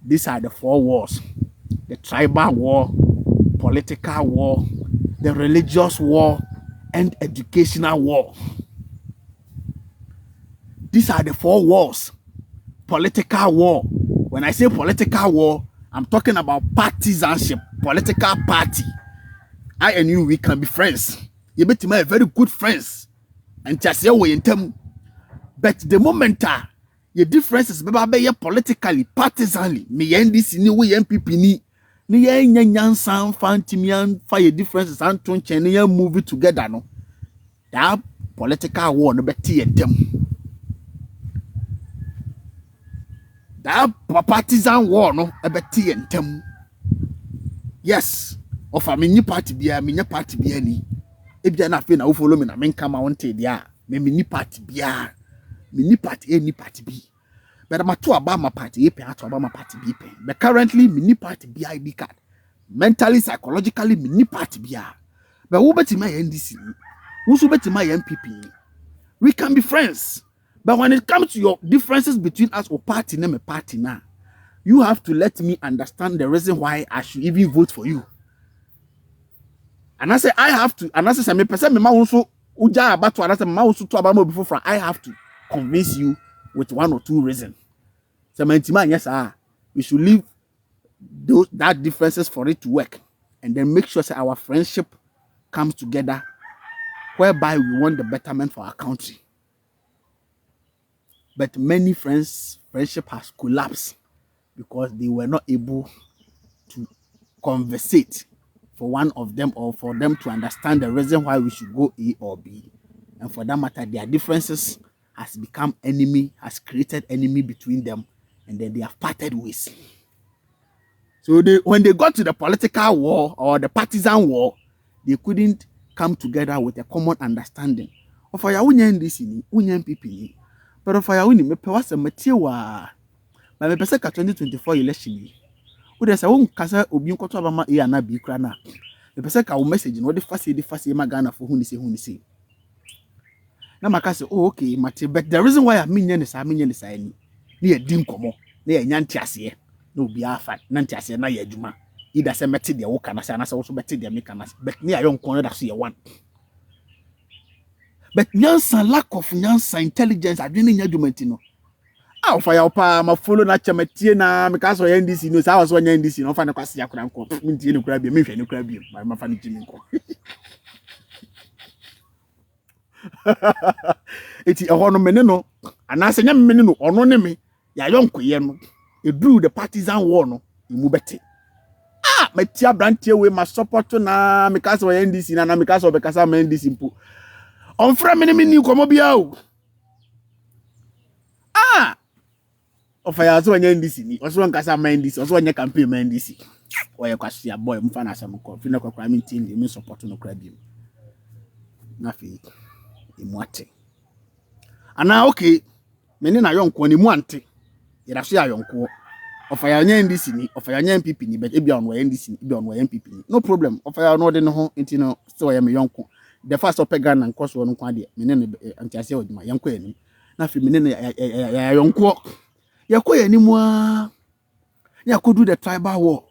These are the 4 wars: the tribal war, political war, the religious war, and educational war. These are the 4 wars. Political war. When I say political war, I'm talking about partisanship, political party. I and you, we can be friends. You bet me very good friends. And just say we in them. But the moment your differences be politically, partisanly, me NDC ni we MPP ni ye nyansan fantimian fire differences and tonche ni move together no. That political war no be them. That partisan war no ebeti entem. Yes, of a mini party bia ni. Ebia na fe na wo follow me na men kama wonte dia. Me mini party bia. Mini party any party bi. But I'm to Obama party to Obama party bi. But currently mini party bi ID card. Mentally, psychologically mini party bia. But who beti my NDC? Who so beti my MPP? We can be friends. But when it comes to your differences between us or party name a party now, you have to let me understand the reason why I should even vote for you. And I say I have to, and I say me person me ma also uja about to, and I say ma also to about before from I have to convince you with 1 or 2 reasons. So yes, we should leave that differences for it to work, and then make sure that our friendship comes together, whereby we want the betterment for our country. But many friendship has collapsed because they were not able to conversate for one of them or for them to understand the reason why we should go A or B. And for that matter, their differences has become enemy, has created enemy between them, and then they have parted ways. So when they got to the political war or the partisan war, they couldn't come together with a common understanding. Of our NDC, MPP. But if I win, me was a material. But me pese ka 2024 election. Who dey say won kasa obi nkoto abama e na bi kra na. Me pese ka wo message no dey fast ma Ghana for hu ni say. Na maka say oh okay, mate, but the reason why I menye ne sa ni. Na ye di nkomo, na ye nya ntiase. Na obi afa, na ntiase na ye adwuma. Ida say mete de wo kana say na say wo so mete de me kana. But me ayo nko no da so ye one. But nyansa, lack of nyansa, intelligence, I didn't argument, you know. I'll fire pa, my follow na chamatie na, because of NDC news, I was one NDC, no fan of Cassia could uncle, no crab, me, no crab, my funny Jimmy. It's a honor menino, and I say, menino, or no name, ya young Kuyano, you drew the partisan war, no, you move it. My tia branch away my support na, because of NDC, and because of NDC. On from many new comobia. Of I also NDC, also one Casa Mendes, also one campaign Mendes. Or you can a boy, Mufana some fino crime team, you support no crab you. Nothing in what. And now, okay, many na young one in one thing. It actually a young co. Of I NDC, of I MPP, but it be on NDC, be on MPP. No problem. Of I know the no, into so I am a young co. The first upper gun and cross one quadia, meaning Antiasia with my young queen. na fi mene ya yonko yakɔ yanimu a yakɔ do the tribal war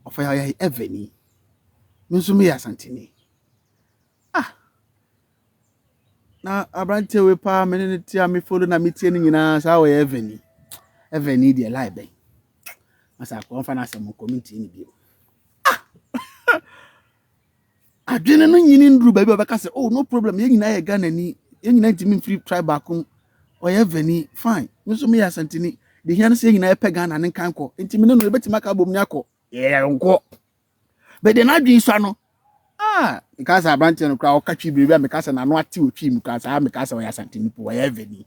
of ya Eveni nso me Asantini na abrante we pa mene tia me follow na me tie ni nyina sa wo Eveni de lie ben asa ko fa na asem community ni bi adwene no nyini nduru ba bi obeka say oh no problem ye nyina ye Ghana ni ye nyina ntimi free tribal ko Eveni fine nso me Asantini de hian say nyina ye pe Ghana ne kan ko ntimi no no betima ka bom ni akọ ye nko but the adwene so no because abrante no kra okatwi biribi a meka say na no ate otwi mu ka say meka say we Asantini po we Eveni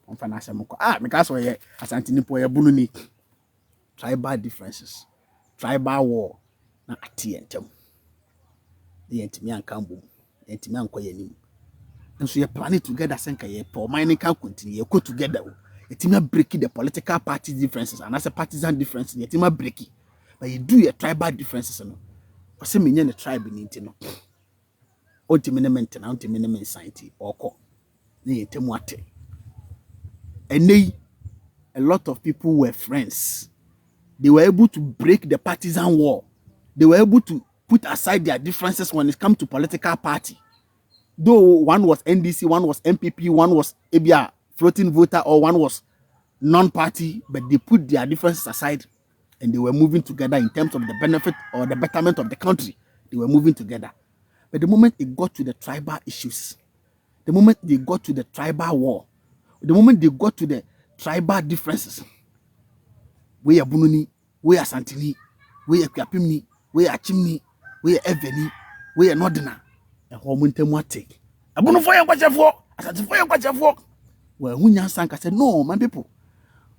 on fa na asem ko meka say we Asantini po ye bunu ni tribal differences tribal war na ate entem the entimi ankambo entimi anko yanim nso ye plan together senka ye po mining can continue ye go together entimi break the political party differences and as a partisan differences entimi break but you do your tribal differences no o se menye ne tribe ni nti no ontimi ne mentena ontimi ne mensanti oko na yentemu ate enei a lot of people were friends. They were able to break the partisan war. They were able to put aside their differences when it comes to political party. Though one was NDC, one was MPP, one was ABA floating voter, or one was non-party, but they put their differences aside and they were moving together in terms of the benefit or the betterment of the country. They were moving together. But the moment it got to the tribal issues, the moment they got to the tribal war, the moment they got to the tribal differences, we are Bununi, we are Santini, we are Kapimni, we are Chimney, we are Eveni, we are Nordina, and Homuntemwate. A Bunu for your for, as a for your for. Well, Hunyan Sanka said, no, my people,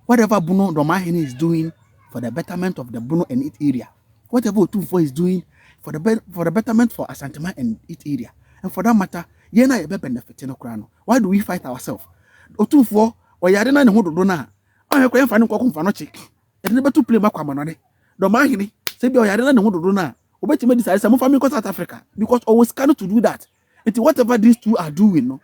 whatever Bruno Domahini is doing for the betterment of the Bruno and its area, whatever Otunfo is doing for the betterment for Asantuma and its area, and for that matter, Yena Ebe benefit in Okrano. Why do we fight ourselves? Otunfo, or Yadena and Hodona, I have quite fun chick. And never to play back on Domahini, say, be Yadena and Hodona. Obeti me decide some family South Africa because always cannot to do that. It's whatever these two are doing, no.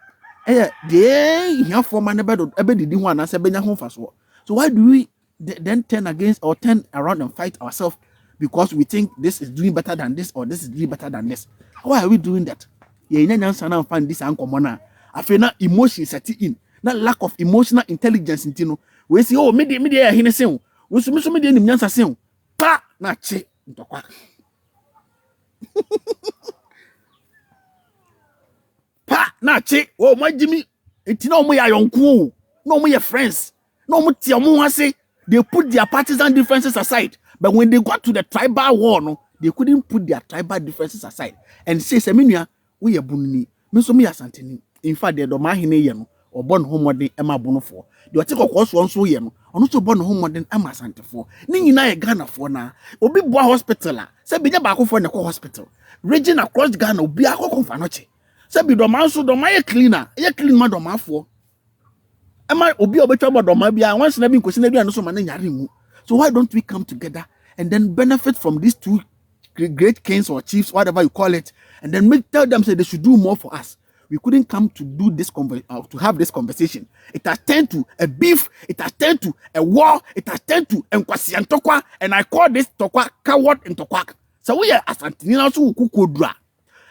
They have for man about the one as a Benya home fast war. So why do we then turn against or turn around and fight ourselves because we think this is doing better than this or this is doing better than this? Why are we doing that? Yeah, find this uncommon. I feel not emotion set in, not lack of emotional intelligence in Tino. We say, oh, media here say, we so media in Nyansa say, pa na che ntokwa. Pa na che oh my Jimmy enti na omo ya yonko no omo ya friends no omo tie omo ase. They put their partisan differences aside, but when they got to the tribal war no they couldn't put their tribal differences aside and say seminua we ya bunni me so me ya Asantini. In fact the Domahene ye no obon homodin ema bonofo de ote kokko so ye no ono so bon homodin ema Asantefo ni nyina ye Ghana fo na obi boa hospital a se bi nya ba akofo ne ko hospital region across Ghana obi akoko fa no che se bi doma so doma ye cleaner ye clean ma doma fo ema obi obetwa bo doma bia once na bi nkosi na bia no so ma na nyare mu. So why don't we come together and then benefit from these two great kings or chiefs, whatever you call it, and then tell them say they should do more for us. We couldn't come to do this to have this conversation. It has turned to a beef. It has turned to a war. It has turned to Nkwasiantokwa, and I call this Tokwa coward in Tokwa. So we are Asantini also kukodra.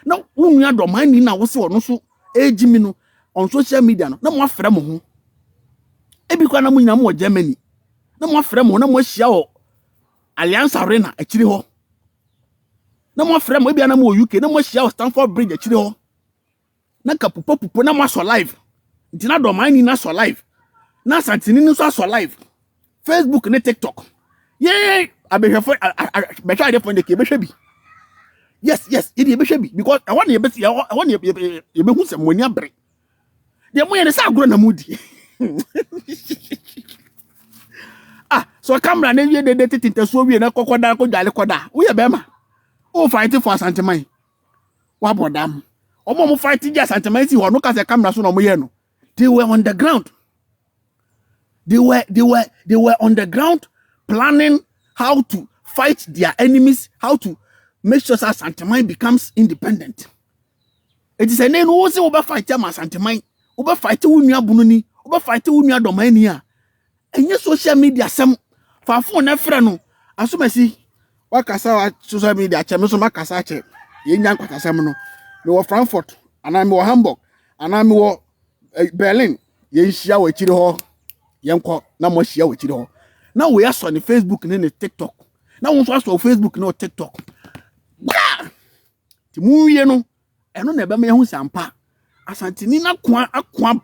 Now we are the mind now. We see no so ejimino on social media. No more fremo ho. Ebi kwa na mu nyina mo Germany. Na mo fremo na mo hia o Alliance Arena akiri ho. Na mo fremo ebi na mo UK. Na mo hia o Stamford Bridge akiri ho. Na kapupo na mo so live. Nti na do man ni na so live. Na Asantini ni so live. Facebook ne TikTok. Yeah, abehwefo betwa dey point dey behwe bi. Yes, e dey behwe bi because I want you be hu sem wani abre. Dey mo ye ne sa agro na mudi. So camera na wie dey tete so wie na kokoda ko dwale koda. Wo ye be ma. O fight for Asanteman. Wa bodam. Omo mo fight ji Asanteman si ho no ka se camera so no mo ye no. They were on the ground. They were on the ground planning how to fight their enemies, how to make sure Asanteman becomes independent. It is a name who say over fight Asanteman. Uba fight wo nua bununi, uba fight wo nua domani a. Enye social media sem fa phone na frɛ no. Asomasi wakasa wa social media chem so makasa che. Ye nya nkwasasem no. Me wo Frankfurt, ana me wo Hamburg, ana me wo Berlin. Ye nhia wa chiri ho. Ye nkɔ na mo hia wa chiri ho. Na we aso ne Facebook ne TikTok. Na wo so aso Facebook ne TikTok. Ti mu wie no eno na ebe me hu sampa. Asantini na kwa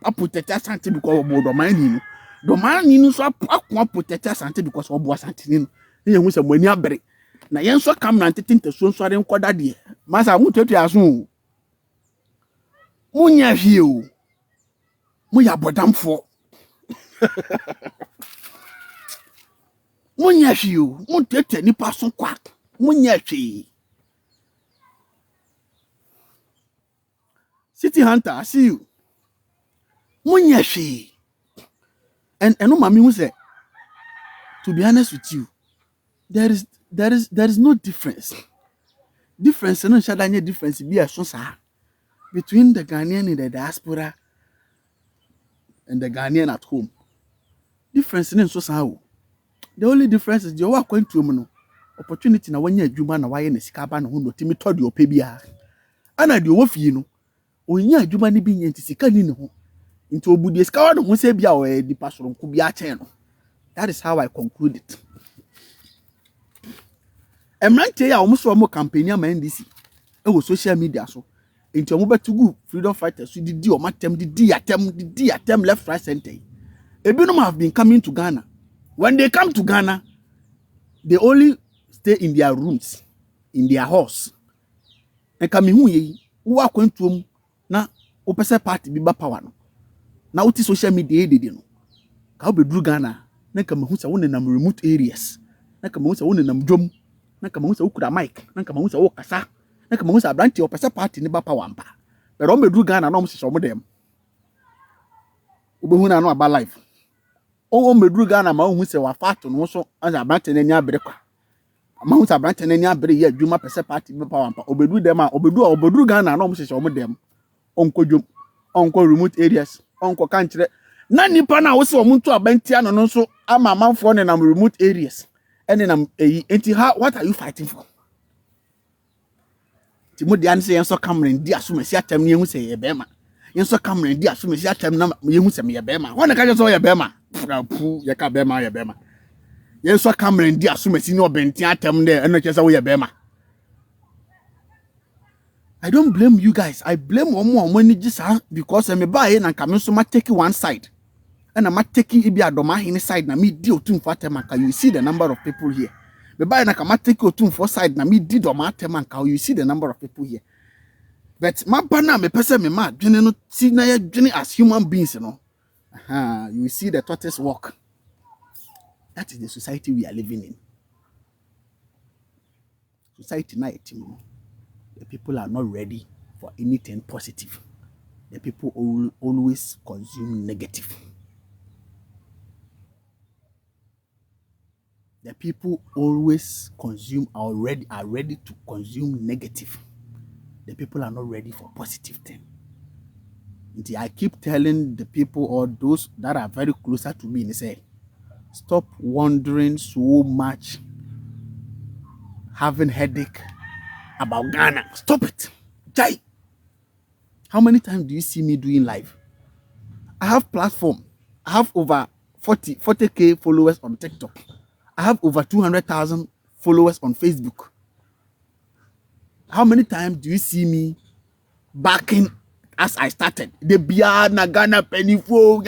apotete asante because obo domani no. Domani no so akwa apotete asante because obo asantini no. Ye hu se mani abere. Na yen so kam na ntete so nso ade nkoda de. Masa mu tetu aso. Munya hwie o. Mu ya bodamfo. Munya hwie o. Mu tete nipa so kwa. Munya hwie. City Hunter, I see you. Munya hwie. And no mami who say, to be honest with you, there is no difference. Difference no shadanya difference be a so between the Ghanaian in the diaspora and the Ghanaian at home. Difference no so the only difference is you are going to no opportunity na wanya adwuma na waye na sika ba na ho no timi to de opebia. Ana de wo fie no onya adwuma ne bi nyenti sika ni ne ho. Nti obudie sika wa no ho se bia o di pasoronko bia chen no. That is how I conclude it. Emrante ya omuso mo campaign ama NDC e wo social media so. Nti omo betugu freedom fighters so didi o matem didi atem left right center. Ebinum have been coming to Ghana. When they come to Ghana, they only stay in their rooms, in their house. And kami hu ye, uwa kwentuom na opese party biba power no. Na uti social media de no. Ka obedru Ghana, na kami hu se won nam remote areas. Na kami hu se won nam dwom. Na kami hu se ukura mic, na kami hu se wokasa. Na kami hu se abranti opese party ni ba power mpa. Pero obedru Ghana na omse so mo dem. Obehu na no aba live. O medru Ghana ma hu se wa fato no so as abranti na nya abere kwa. Ma hu se abranti na nya abere ye adwuma pese party bi power mpa. Obedu dem a obedu Ghana na omse so mo dem. Onko dwom, onko remote areas, onko kanchire. Na nipa na wo se omuntu abantia no so ama manfo ne nam remote areas. Ene nam enti what are you fighting for? Ti mo dia nse yenso camera ndi asomasi atam ne hu se ye bema. Yenso camera ndi asomasi atam na ye hu se me ye bema. Wona ka je so ye bema. Pu ye ka bema ye bema. Yenso camera ndi asomasi ne obentia atam de eno che se wo ye bema. I don't blame you guys. I blame omo just because me buy na come so ma take one side. And I'm taking ibi adoma hini side na me di otun for temanka. You see the number of people here. Me buy na come take otun for side na me di doma temanka. You see the number of people here. But my bana me person me ma dwene no ti na ye dwene as human beings no. You see the tortoise walk. That is the society we are living in. Society na etimo. The people are not ready for anything positive. The people always consume negative. The people always are ready to consume negative. The people are not ready for positive thing. I keep telling the people or those that are very closer to me, they say, stop wondering so much, having headache about Ghana. Stop it. Jai. How many times do you see me doing live? I have platform. I have over 40k followers on TikTok. I have over 200,000 followers on Facebook. How many times do you see me backing as I started? The Biana Ghana Penifo.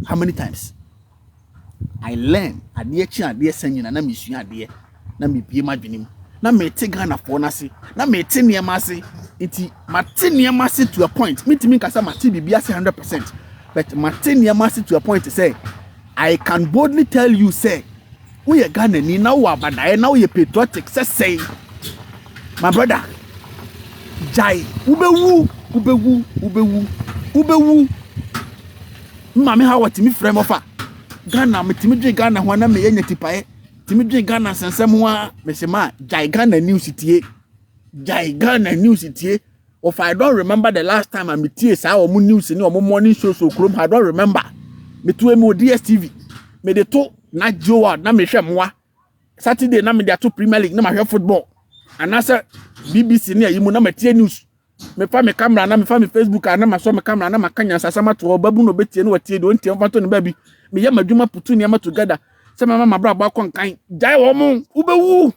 How many times? I learn. I dear sending and I'm na me pie madwenem na me te Ghana for na se na me te niema se enti mate niema se to a point me timi kasa mate bibia se 100% but mate niema se to a point say I can boldly tell you say we are Ghana ni na wo abadae na we patriotic say my brother jai ubewu mama ha watimi frame ofa Ghana metimi dwe Ghana ho na me yenya tipae timi dwe Ghana sensem ho a mesema jai Ghana news tie If I don't remember the last time I met you, say omo news ni omo morning show so krom, I don't remember. Me to me DSTV. Me de to na Joe na me hwe moa. Saturday na me de to Premier League na me hwe football. And answer BBC ni ayi mu na me tie news. Me fa me camera na me fa me Facebook na me so me camera na ma kanya sasama to babu no betie no watie do ntie mfa to ne baby. Me ya madwuma putu ni ama together. Say mama bra ba kon kan. Jai wo mu ubewu.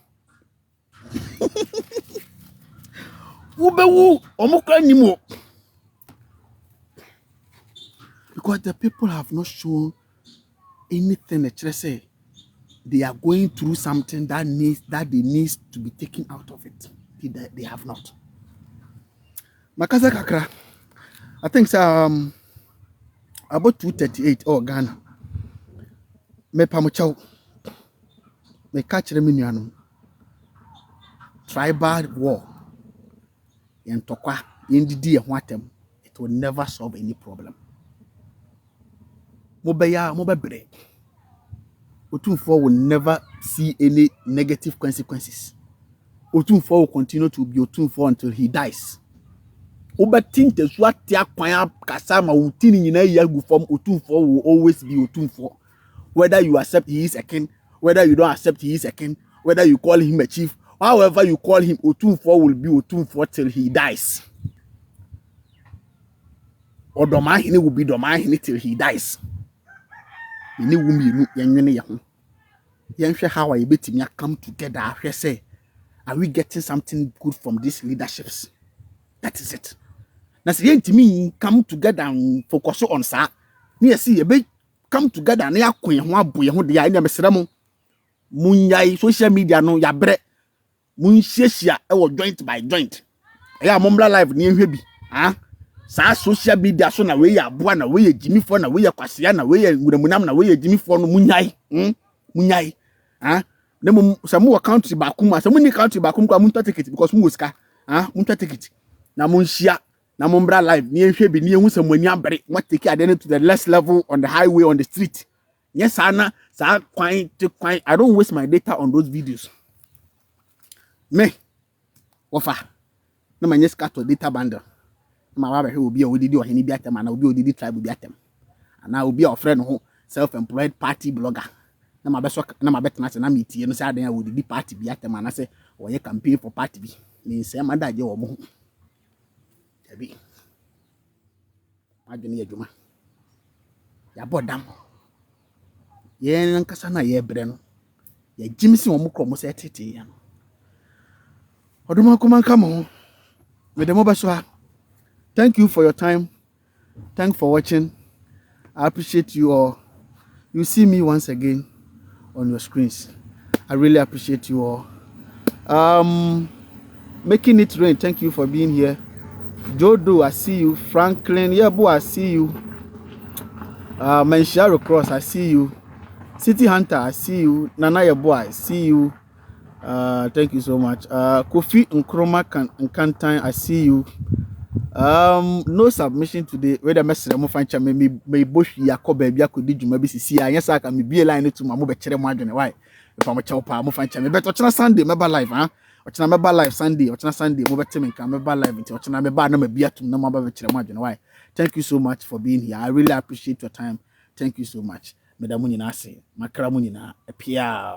Ubewu omuka nimo. Because the people have not shown anything that say they are going through something that they need to be taken out of it. They have not. Makaza kakra. I think about 238 or Ghana. Me pamuchao. Me catch them tribal war. Yen tokwa yendidi ehwatem. It will never solve any problem. Mobebre. Otumfo will never see any negative consequences. Otumfo will continue to be Otumfo until he dies. Obatinte swatia kwanya kasama utini nyina yagu from Otumfo will always be Otumfo. Whether you accept he is a king, whether you don't accept he is a king, whether you call him a chief, however you call him, Otumfo will be Otumfo till he dies. Or Domahini will be Domahini till he dies. Ni wumi yenwene ye ho yenhwe how I betimi come together ahwe say are we getting something good from these leaderships? That is it. Na say yentimi come together and focus on sa na ye see ye come together na yakon ye ho abo ye ho de ya na mesere mo munyai social media no ya bre munhyiahia e wo joint by joint ya momla live na ehwe bi sa social media so na we ya aboa na we ya jimifo na we ya kwasea na we ya nguramunam na we ya jimifo no munyai munyai na mo samu account ba kuma samu ni account ba kuma mun ticket because mu sika mun ticket na munhia na mombra live ni ehwe bi ni ehu samani abere what take adene to the less level on the highway on the street yes ana sa kwan I don't waste my data on those videos me wofa na manye scatter data bundle ma wa be obi a odidi ohene bi atem na obi odidi tribe bi atem ana obi a friend ho self-employed party blogger na ma beso na ma betena se na metie no se adan a odidi party bi atem na se oye campaign for party bi ni se ma daje wo mo tabi adwene ya dwuma ya bodam ye nkasa na ye bre no ya jimisi wo mo kromo se tete ya no oduma kuma nka mo me de mo beso ha. Thank you for your time. Thanks for watching. I appreciate you all. You see me once again on your screens. I really appreciate you all. Making it rain. Thank you for being here. Jodo, I see you. Franklin, Yebo, I see you. Mensharo Cross, I see you. City Hunter, I see you. Nana Yebo, I see you. Thank you so much. Kofi Nkrumah Nkantan, I see you. No submission today. Whether message mo fancha me bosh yakoba bia kodi djuma bi sisi anya saka me bie line to ma mo be kire mo adwene why if am chew pa mo fancha me bet ochina Sunday meba live ochina meba live Sunday ochina Sunday mo bete me kan meba live nti ochina meba na ma bia tum na mo ba be kire mo adwene why. Thank you so much for being here. I really appreciate your time. Thank you so much. Medamu nyina ase makra mu nyina apia.